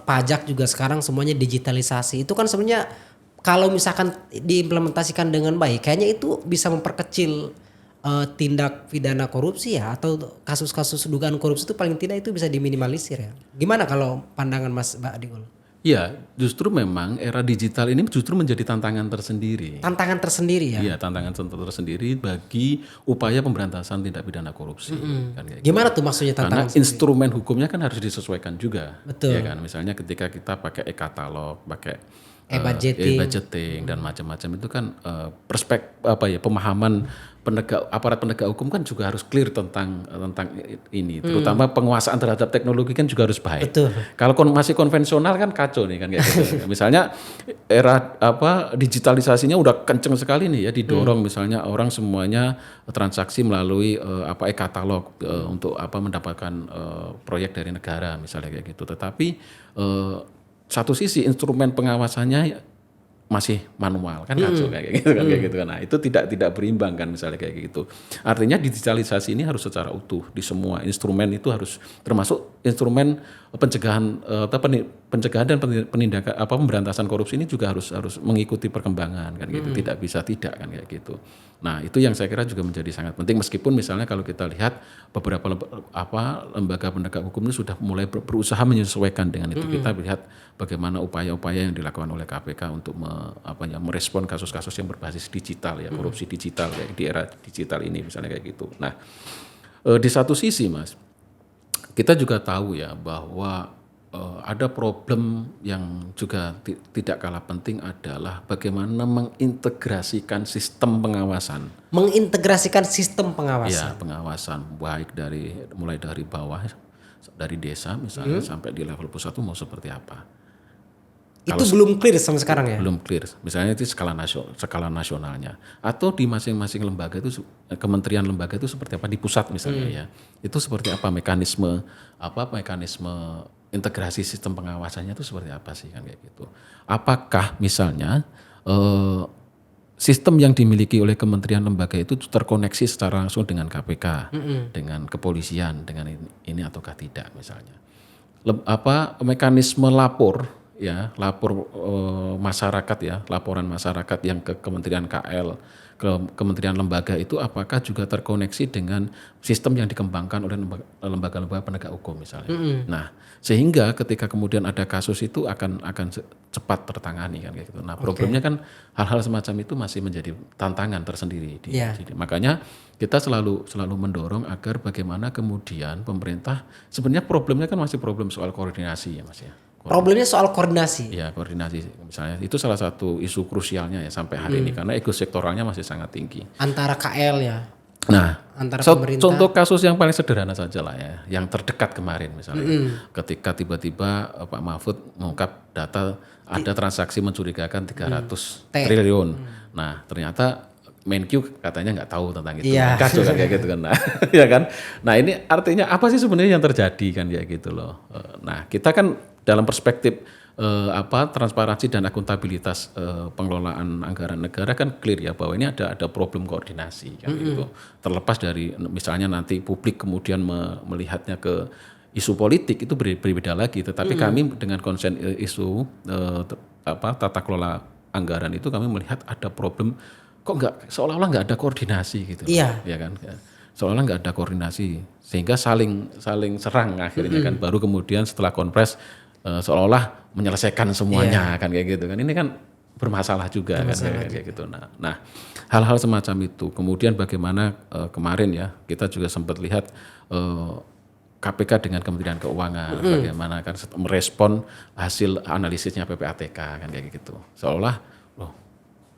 pajak juga sekarang semuanya digitalisasi. Itu kan sebenarnya kalau misalkan diimplementasikan dengan baik, kayaknya itu bisa memperkecil tindak pidana korupsi ya, atau kasus-kasus dugaan korupsi itu paling tidak itu bisa diminimalisir ya. Gimana kalau pandangan Mas Ba'diul? Ya, justru memang era digital ini justru menjadi tantangan tersendiri. Tantangan tersendiri ya? Iya, tantangan tersendiri bagi upaya pemberantasan tindak pidana korupsi. Kan kayak gimana tuh maksudnya tantangan? Karena instrumen hukumnya kan harus disesuaikan juga. Betul. Ya kan, misalnya ketika kita pakai e-katalog, pakai e-budgeting dan macam-macam itu kan pemahaman aparat penegak hukum kan juga harus clear tentang ini, terutama penguasaan terhadap teknologi kan juga harus baik. Betul. Kalau masih konvensional kan kacau nih kan kayak gitu. Misalnya era digitalisasinya udah kenceng sekali nih ya, didorong misalnya orang semuanya transaksi melalui e-katalog untuk mendapatkan proyek dari negara misalnya kayak gitu. Tetapi satu sisi instrumen pengawasannya masih manual kan kacau kayak gitu kan. Nah, itu tidak berimbang kan misalnya kayak gitu. Artinya digitalisasi ini harus secara utuh di semua instrumen, itu harus termasuk instrumen pencegahan pencegahan dan penindakan pemberantasan korupsi ini juga harus mengikuti perkembangan kan gitu, tidak bisa tidak kan kayak gitu. Nah, itu yang saya kira juga menjadi sangat penting, meskipun misalnya kalau kita lihat beberapa lembaga penegak hukum itu sudah mulai berusaha menyesuaikan dengan itu. Kita lihat bagaimana upaya-upaya yang dilakukan oleh KPK untuk merespon kasus-kasus yang berbasis digital ya, korupsi digital ya, di era digital ini misalnya kayak gitu. Nah, di satu sisi Mas, kita juga tahu ya bahwa ada problem yang juga tidak kalah penting adalah bagaimana mengintegrasikan sistem pengawasan. Mengintegrasikan sistem pengawasan. Ya, pengawasan baik mulai dari bawah, dari desa misalnya sampai di level pusat itu mau seperti apa. Itu belum clear sampai sekarang ya? Belum clear. Misalnya itu skala nasionalnya. Atau di masing-masing lembaga itu, kementerian lembaga itu seperti apa, di pusat misalnya ya. Itu seperti apa mekanisme integrasi sistem pengawasannya itu seperti apa sih kan kayak gitu. Apakah misalnya sistem yang dimiliki oleh kementerian lembaga itu terkoneksi secara langsung dengan KPK, dengan kepolisian, dengan ini ataukah tidak misalnya. Mekanisme lapor masyarakat ya, laporan masyarakat yang ke Kementerian KL, ke kementerian lembaga itu apakah juga terkoneksi dengan sistem yang dikembangkan oleh lembaga-lembaga penegak hukum misalnya. Nah, sehingga ketika kemudian ada kasus itu akan cepat tertangani kan kayak gitu. Nah, problemnya kan hal-hal semacam itu masih menjadi tantangan tersendiri. Makanya kita selalu mendorong agar bagaimana kemudian pemerintah, sebenarnya problemnya kan masih problem soal koordinasi ya Mas ya. Problemnya soal koordinasi. Ya, koordinasi misalnya itu salah satu isu krusialnya ya sampai hari ini, karena ego sektoralnya masih sangat tinggi. Antara KL ya. Nah, antara pemerintah. Contoh kasus yang paling sederhana saja lah ya, yang terdekat kemarin misalnya, ketika tiba-tiba Pak Mahfud mengungkap data ada transaksi mencurigakan 300 triliun. Nah, ternyata Menkyu katanya nggak tahu tentang itu, kacau kan kayak gitu kan, ya kan. Nah, ini artinya apa sih sebenarnya yang terjadi kan kayak gitu loh. Nah, kita kan dalam perspektif transparansi dan akuntabilitas pengelolaan anggaran negara kan clear ya bahwa ini ada problem koordinasi kan gitu. Terlepas dari misalnya nanti publik kemudian melihatnya ke isu politik itu berbeda lagi, tetapi kami dengan konsen isu tata kelola anggaran itu kami melihat ada problem kok seolah-olah nggak ada koordinasi gitu. Iya. Ya kan. Seolah-olah nggak ada koordinasi sehingga saling serang akhirnya kan, baru kemudian setelah konpres seolah-olah menyelesaikan semuanya kan kayak gitu kan. Ini kan bermasalah juga kan kayak gitu. Nah, hal-hal semacam itu. Kemudian bagaimana kemarin ya kita juga sempat lihat KPK dengan Kementerian Keuangan bagaimana kan merespon hasil analisisnya PPATK kan kayak gitu. Seolah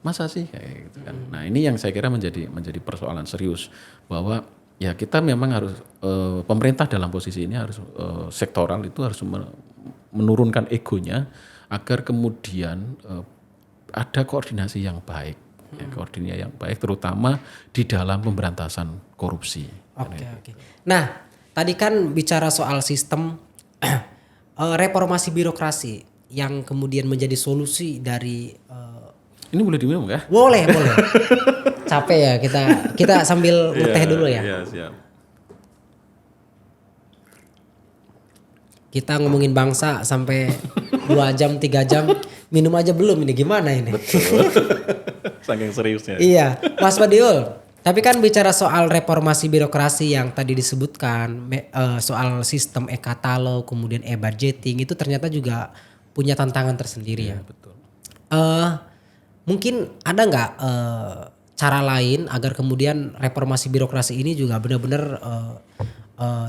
masa sih kayak gitu kan. Nah, ini yang saya kira menjadi persoalan serius bahwa ya kita memang harus pemerintah dalam posisi ini harus sektoral itu harus menurunkan egonya agar kemudian ada koordinasi yang baik, koordinasi yang baik terutama di dalam pemberantasan korupsi. Oke. Nah, tadi kan bicara soal sistem reformasi birokrasi yang kemudian menjadi solusi dari ini boleh diminum nggak? Boleh. Capek ya kita sambil ngeteh dulu ya. Iya, siap. Kita ngomongin bangsa sampai 2 jam 3 jam minum aja belum, ini gimana ini? Betul. Saking seriusnya. Iya, Mas Badiul. Tapi kan bicara soal reformasi birokrasi yang tadi disebutkan, soal sistem e-katalog, kemudian e-budgeting itu ternyata juga punya tantangan tersendiri ya. Betul. Mungkin ada nggak cara lain agar kemudian reformasi birokrasi ini juga benar-benar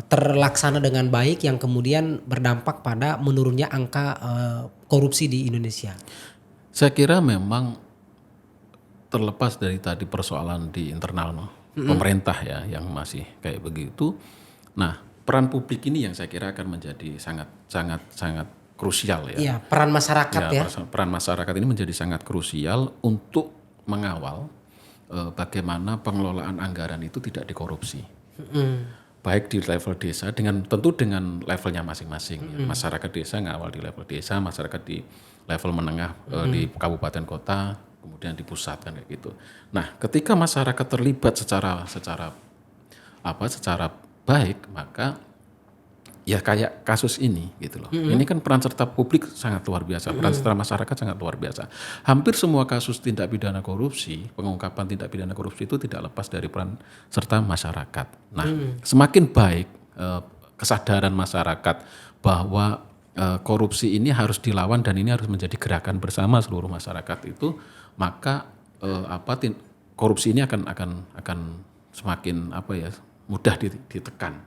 terlaksana dengan baik yang kemudian berdampak pada menurunnya angka korupsi di Indonesia? Saya kira memang terlepas dari tadi persoalan di internal pemerintah ya yang masih kayak begitu. Nah, peran publik ini yang saya kira akan menjadi sangat krusial ya. Iya, peran masyarakat ya. Peran masyarakat ini menjadi sangat krusial untuk mengawal bagaimana pengelolaan anggaran itu tidak dikorupsi. Baik di level desa tentu dengan levelnya masing-masing. Ya. Masyarakat desa ngawal di level desa, masyarakat di level menengah di kabupaten kota, kemudian di pusat kan kayak gitu. Nah, ketika masyarakat terlibat secara baik, maka ya kayak kasus ini gitu loh. Ini kan peran serta publik sangat luar biasa, peran serta masyarakat sangat luar biasa. Hampir semua kasus tindak pidana korupsi, pengungkapan tindak pidana korupsi itu tidak lepas dari peran serta masyarakat. Nah, semakin baik kesadaran masyarakat bahwa korupsi ini harus dilawan dan ini harus menjadi gerakan bersama seluruh masyarakat itu, maka korupsi ini akan semakin mudah ditekan.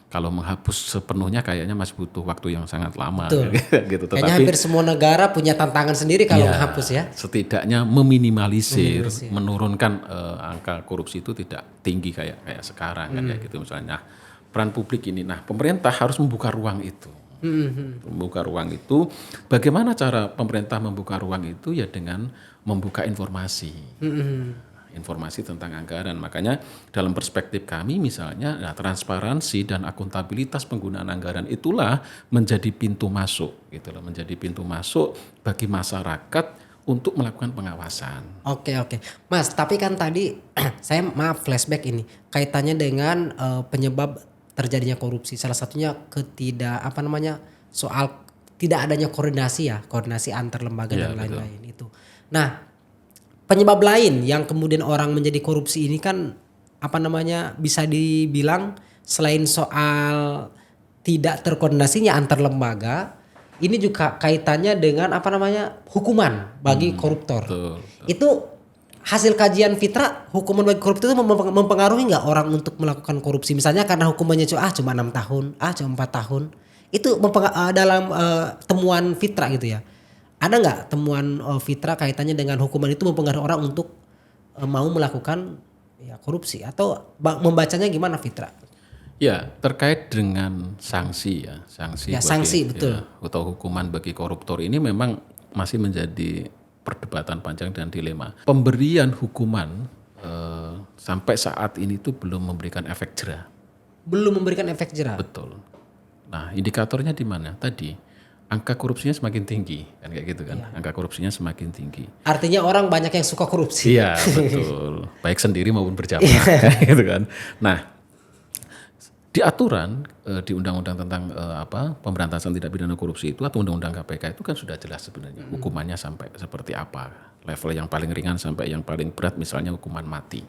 Kalau menghapus sepenuhnya kayaknya masih butuh waktu yang sangat lama. Gitu. Kayaknya hampir semua negara punya tantangan sendiri kalau menghapus ya. Setidaknya meminimalisir, menurunkan angka korupsi itu tidak tinggi kayak sekarang kan kayak gitu misalnya. Nah, peran publik ini, nah pemerintah harus membuka ruang itu. Membuka ruang itu, bagaimana cara pemerintah membuka ruang itu ya dengan membuka informasi. Informasi tentang anggaran. Makanya dalam perspektif kami misalnya transparansi dan akuntabilitas penggunaan anggaran itulah menjadi pintu masuk gitu loh, menjadi pintu masuk bagi masyarakat untuk melakukan pengawasan. Oke. Mas, tapi kan tadi saya flashback ini kaitannya dengan penyebab terjadinya korupsi. Salah satunya soal tidak adanya koordinasi antar lembaga dan lain-lain itu. Nah, penyebab lain yang kemudian orang menjadi korupsi ini kan bisa dibilang selain soal tidak terkoordinasinya antar lembaga, ini juga kaitannya dengan hukuman bagi koruptor. Betul. Itu hasil kajian Fitra, hukuman bagi koruptor itu mempengaruhi nggak orang untuk melakukan korupsi? Misalnya karena hukumannya cuma 6 tahun, cuma 4 tahun. Itu dalam temuan Fitra gitu ya. Ada nggak temuan Fitra kaitannya dengan hukuman itu mempengaruhi orang untuk mau melakukan korupsi atau membacanya gimana Fitra? Ya, terkait dengan sanksi betul. Atau hukuman bagi koruptor ini memang masih menjadi perdebatan panjang dan dilema. Pemberian hukuman sampai saat ini tuh belum memberikan efek jera. Belum memberikan efek jera. Betul. Nah, indikatornya di mana? Tadi angka korupsinya semakin tinggi kan kayak gitu kan. Angka korupsinya semakin tinggi. Artinya orang banyak yang suka korupsi. Iya, betul. Baik sendiri maupun berjamaah gitu kan. Nah, di aturan di undang-undang tentang pemberantasan tindak pidana korupsi itu atau undang-undang KPK itu kan sudah jelas sebenarnya hukumannya sampai seperti apa. Level yang paling ringan sampai yang paling berat misalnya hukuman mati.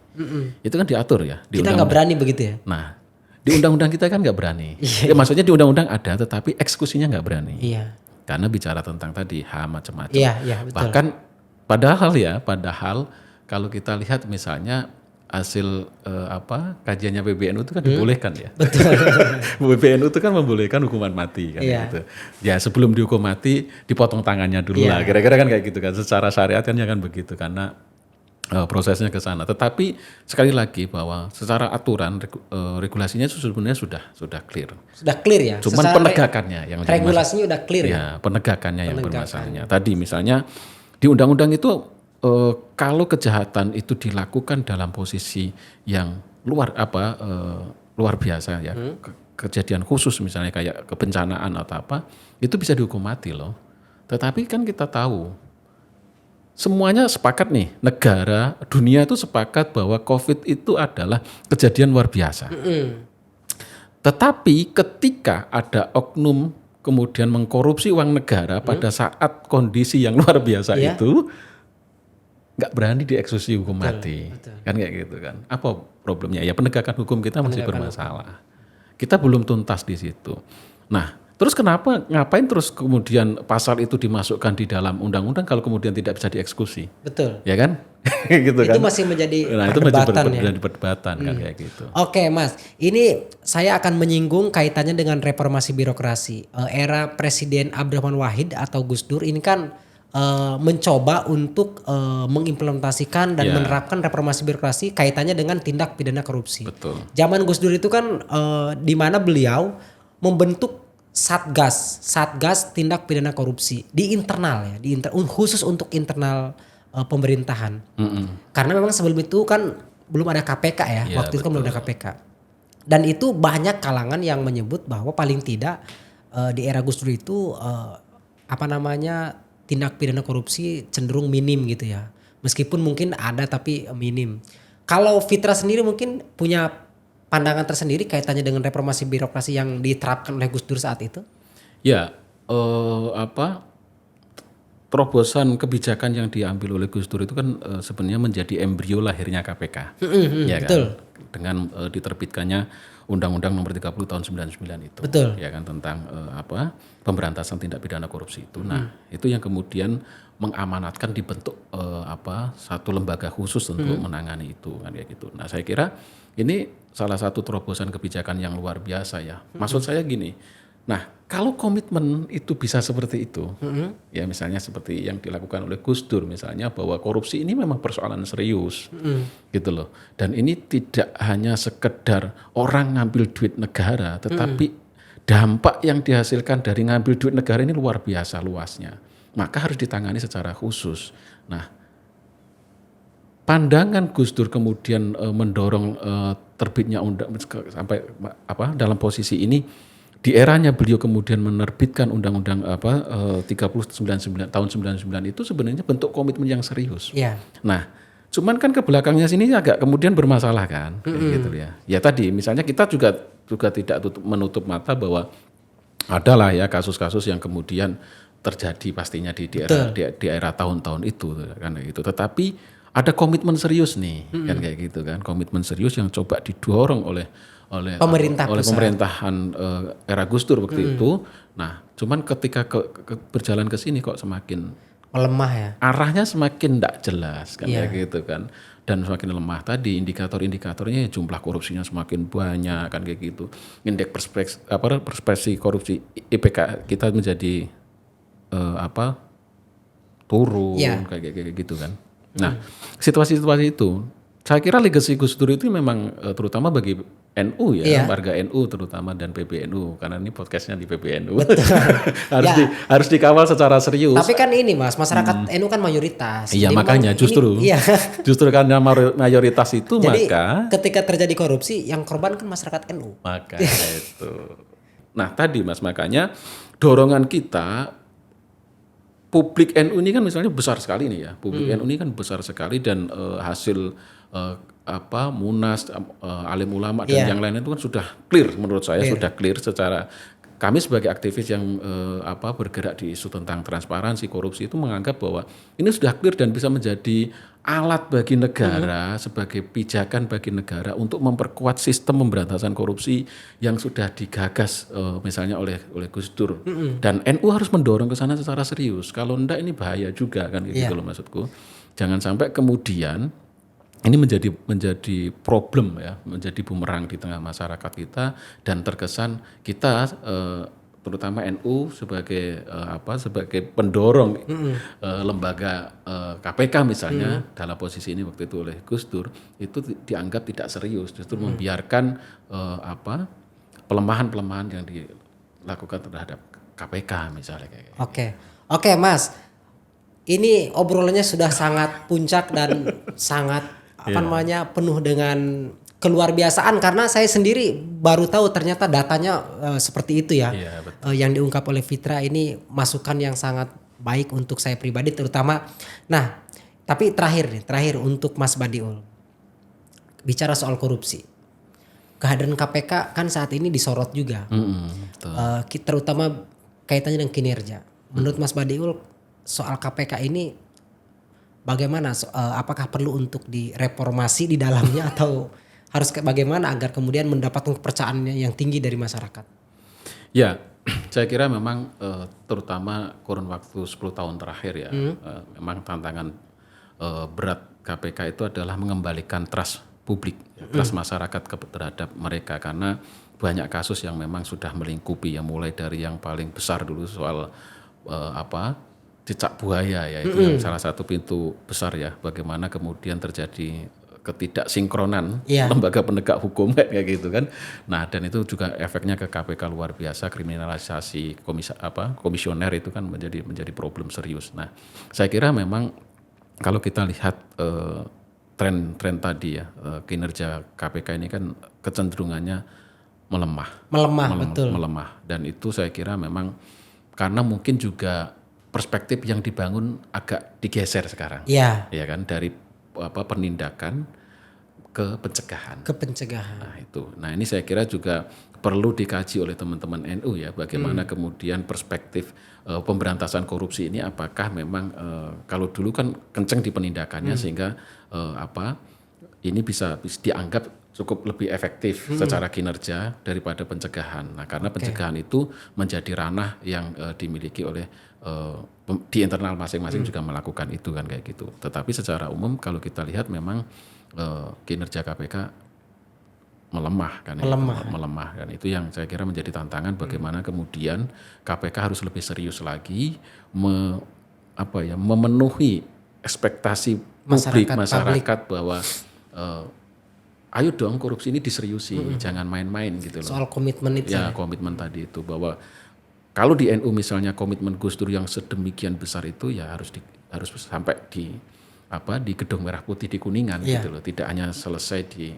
Itu kan diatur ya. Kita nggak berani begitu ya. Nah, di undang-undang kita kan nggak berani. Maksudnya di undang-undang ada, tetapi eksekusinya nggak berani. Iya. Karena bicara tentang tadi HAM macam-macam. Iya, betul. Bahkan padahal kalau kita lihat misalnya hasil kajiannya PBNU itu kan dibolehkan ya. Betul. PBNU itu kan membolehkan hukuman mati kan gitu. Ya sebelum dihukum mati dipotong tangannya dulu lah. Kira-kira kan kayak gitu kan. Secara syariat kan ya kan begitu karena prosesnya ke sana. Tetapi sekali lagi bahwa secara aturan regulasinya sebenarnya sudah clear. Sudah clear ya. Cuman penegakannya yang regulasinya udah clear ya. Penegakannya yang bermasalahnya. Tadi misalnya di undang-undang itu kalau kejahatan itu dilakukan dalam posisi yang luar biasa ya. Kejadian khusus misalnya kayak kebencanaan atau apa, itu bisa dihukum mati loh. Tetapi kan kita tahu semuanya sepakat nih, negara, dunia itu sepakat bahwa COVID itu adalah kejadian luar biasa. Tetapi ketika ada oknum kemudian mengkorupsi uang negara pada saat kondisi yang luar biasa itu, nggak berani dieksekusi hukum mati. Kan kayak gitu kan. Apa problemnya? Ya penegakan hukum kita masih bermasalah. Kita belum tuntas di situ. Nah, terus ngapain terus kemudian pasal itu dimasukkan di dalam undang-undang kalau kemudian tidak bisa dieksekusi? Betul. Ya kan? Gitu itu kan? masih menjadi perdebatan kan kayak gitu. Oke, Mas. Ini saya akan menyinggung kaitannya dengan reformasi birokrasi. Era Presiden Abdurrahman Wahid atau Gus Dur ini kan mencoba untuk mengimplementasikan dan menerapkan reformasi birokrasi kaitannya dengan tindak pidana korupsi. Betul. Zaman Gus Dur itu kan di mana beliau membentuk Satgas tindak pidana korupsi di internal ya, khusus untuk internal pemerintahan. Karena memang sebelum itu kan belum ada KPK ya, waktu itu kan belum ada KPK. Dan itu banyak kalangan yang menyebut bahwa paling tidak di era Gus Dur itu tindak pidana korupsi cenderung minim gitu ya. Meskipun mungkin ada tapi minim. Kalau Fitra sendiri mungkin punya pandangan tersendiri kaitannya dengan reformasi birokrasi yang diterapkan oleh Gus Dur saat itu? Ya, terobosan kebijakan yang diambil oleh Gus Dur itu kan sebenarnya menjadi embrio lahirnya KPK, ya kan? Betul. Dengan diterbitkannya Undang-Undang Nomor 30 Tahun 99 itu, Betul. ya kan, tentang pemberantasan tindak pidana korupsi itu. Nah, itu yang kemudian mengamanatkan dibentuk satu lembaga khusus untuk menangani itu, kan kayak gitu. Nah, saya kira ini salah satu terobosan kebijakan yang luar biasa ya. Maksud saya gini. Nah, kalau komitmen itu bisa seperti itu, ya misalnya seperti yang dilakukan oleh Gus Dur misalnya, bahwa korupsi ini memang persoalan serius, gitu loh. Dan ini tidak hanya sekedar orang ngambil duit negara, tetapi dampak yang dihasilkan dari ngambil duit negara ini luar biasa luasnya. Maka harus ditangani secara khusus. Nah, pandangan Gus Dur kemudian mendorong terbitnya undang sampai dalam posisi ini. Di eranya beliau kemudian menerbitkan Undang-Undang 30 tahun 99 itu sebenarnya bentuk komitmen yang serius. Iya. Nah, cuman kan ke belakangnya sini agak kemudian bermasalah kan, kayak gitu ya. Ya tadi misalnya kita juga tidak menutup mata bahwa adalah ya kasus-kasus yang kemudian terjadi pastinya di era tahun-tahun itu kan gitu. Tetapi ada komitmen serius nih, kan kayak gitu kan. Komitmen serius yang coba didorong oleh pemerintahan era Gus Dur waktu itu. Nah, cuman ketika berjalan ke sini kok semakin Melemah ya. arahnya semakin tidak jelas kan kayak gitu kan. Dan semakin lemah tadi indikator-indikatornya, jumlah korupsinya semakin banyak kan kayak gitu. Indeks persepsi korupsi IPK kita menjadi turun kayak gitu kan. Nah, situasi-situasi itu saya kira legacy Gus Dur itu memang terutama bagi NU ya, warga NU terutama dan PBNU, karena ini podcastnya di PBNU. harus dikawal secara serius. Tapi kan ini Mas, masyarakat NU kan mayoritas. Iya, makanya justru karena mayoritas itu, jadi, maka ketika terjadi korupsi yang korban kan masyarakat NU. Makanya itu. Nah, tadi Mas, makanya dorongan kita publik NU ini kan misalnya besar sekali nih ya. Publik NU ini kan besar sekali dan hasil Munas, alim ulama dan yang lain itu kan sudah clear menurut saya, sudah clear secara kami sebagai aktivis yang bergerak di isu tentang transparansi korupsi itu menganggap bahwa ini sudah clear dan bisa menjadi alat bagi negara sebagai pijakan bagi negara untuk memperkuat sistem pemberantasan korupsi yang sudah digagas misalnya oleh Gus Dur. Dan NU harus mendorong ke sana secara serius. Kalau enggak ini bahaya juga kan gitu loh maksudku. Jangan sampai kemudian ini menjadi problem ya, menjadi bumerang di tengah masyarakat kita dan terkesan kita terutama NU sebagai sebagai pendorong lembaga KPK misalnya dalam posisi ini waktu itu oleh Gus Dur itu dianggap tidak serius, justru membiarkan pelemahan-pelemahan yang dilakukan terhadap KPK misalnya kayak. Oke Mas, ini obrolannya sudah sangat puncak dan sangat penuh dengan keluar biasaan, karena saya sendiri baru tahu ternyata datanya seperti itu ya. Yang diungkap oleh Fitra ini masukan yang sangat baik untuk saya pribadi terutama. Nah, tapi terakhir untuk Mas Badiul. Bicara soal korupsi. Kehadiran KPK kan saat ini disorot juga. Terutama kaitannya dengan kinerja. Menurut Mas Badiul soal KPK ini bagaimana? Apakah perlu untuk direformasi di dalamnya atau harus bagaimana agar kemudian mendapatkan kepercayaan yang tinggi dari masyarakat? Ya, saya kira memang terutama kurun waktu 10 tahun terakhir ya, memang tantangan berat KPK itu adalah mengembalikan trust publik, trust masyarakat terhadap mereka, karena banyak kasus yang memang sudah melingkupi ya, mulai dari yang paling besar dulu soal cicak buaya ya, itu yang salah satu pintu besar ya, bagaimana kemudian terjadi ketidaksinkronan lembaga penegak hukum kayak gitu kan. Nah, dan itu juga efeknya ke KPK luar biasa, kriminalisasi komisioner itu kan menjadi problem serius. Nah, saya kira memang kalau kita lihat tren tadi ya, kinerja KPK ini kan kecenderungannya melemah, betul. Melemah, dan itu saya kira memang karena mungkin juga perspektif yang dibangun agak digeser sekarang. Ya kan, dari penindakan ke pencegahan. Ke pencegahan. Nah itu. Nah ini saya kira juga perlu dikaji oleh teman-teman NU ya, bagaimana kemudian perspektif pemberantasan korupsi ini, apakah memang kalau dulu kan kenceng di penindakannya sehingga ini bisa dianggap cukup lebih efektif secara kinerja daripada pencegahan. Nah karena pencegahan itu menjadi ranah yang dimiliki oleh di internal masing-masing juga melakukan itu kan kayak gitu. Tetapi secara umum kalau kita lihat memang kinerja KPK melemah kan, melemah kan, itu yang saya kira menjadi tantangan bagaimana kemudian KPK harus lebih serius lagi memenuhi ekspektasi masyarakat bahwa ayo dong korupsi ini diseriusi, jangan main-main gitu loh. Soal komitmen itu. Ya komitmen tadi itu, bahwa kalau di NU misalnya komitmen Gus Dur yang sedemikian besar itu ya harus sampai di Gedung Merah Putih di Kuningan gitu loh. Tidak hanya selesai di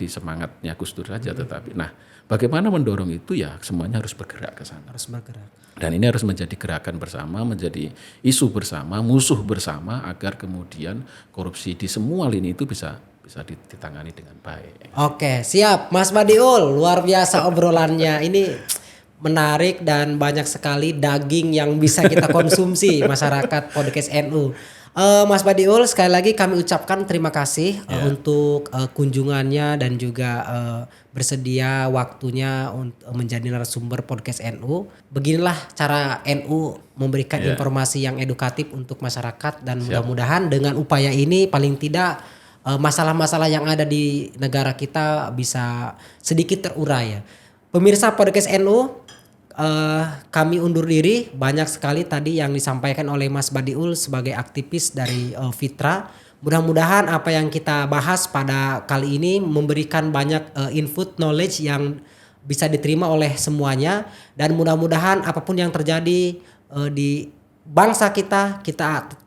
semangatnya Gus Dur saja, tetapi nah bagaimana mendorong itu ya semuanya harus bergerak ke sana. Harus bergerak. Dan ini harus menjadi gerakan bersama, menjadi isu bersama, musuh bersama agar kemudian korupsi di semua lini itu bisa ditangani dengan baik. Oke, siap Mas Badiul, luar biasa obrolannya. Ini menarik dan banyak sekali daging yang bisa kita konsumsi masyarakat podcast NU. Mas Badiul, sekali lagi kami ucapkan terima kasih untuk kunjungannya dan juga bersedia waktunya untuk menjadi narasumber podcast NU. Beginilah cara NU memberikan informasi yang edukatif untuk masyarakat, dan mudah-mudahan dengan upaya ini paling tidak masalah-masalah yang ada di negara kita bisa sedikit terurai ya. Pemirsa podcast NU, kami undur diri. Banyak sekali tadi yang disampaikan oleh Mas Badiul sebagai aktivis dari Fitra. Mudah-mudahan apa yang kita bahas pada kali ini memberikan banyak input knowledge yang bisa diterima oleh semuanya, dan mudah-mudahan apapun yang terjadi di bangsa kita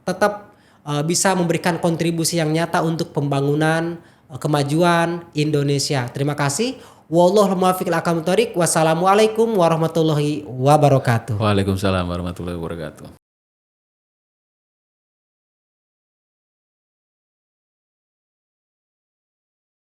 tetap bisa memberikan kontribusi yang nyata untuk pembangunan kemajuan Indonesia. Terima kasih. Wallahu muwaffiq ila aqwamit thoriq. Wassalamualaikum warahmatullahi wabarakatuh. Waalaikumsalam warahmatullahi wabarakatuh.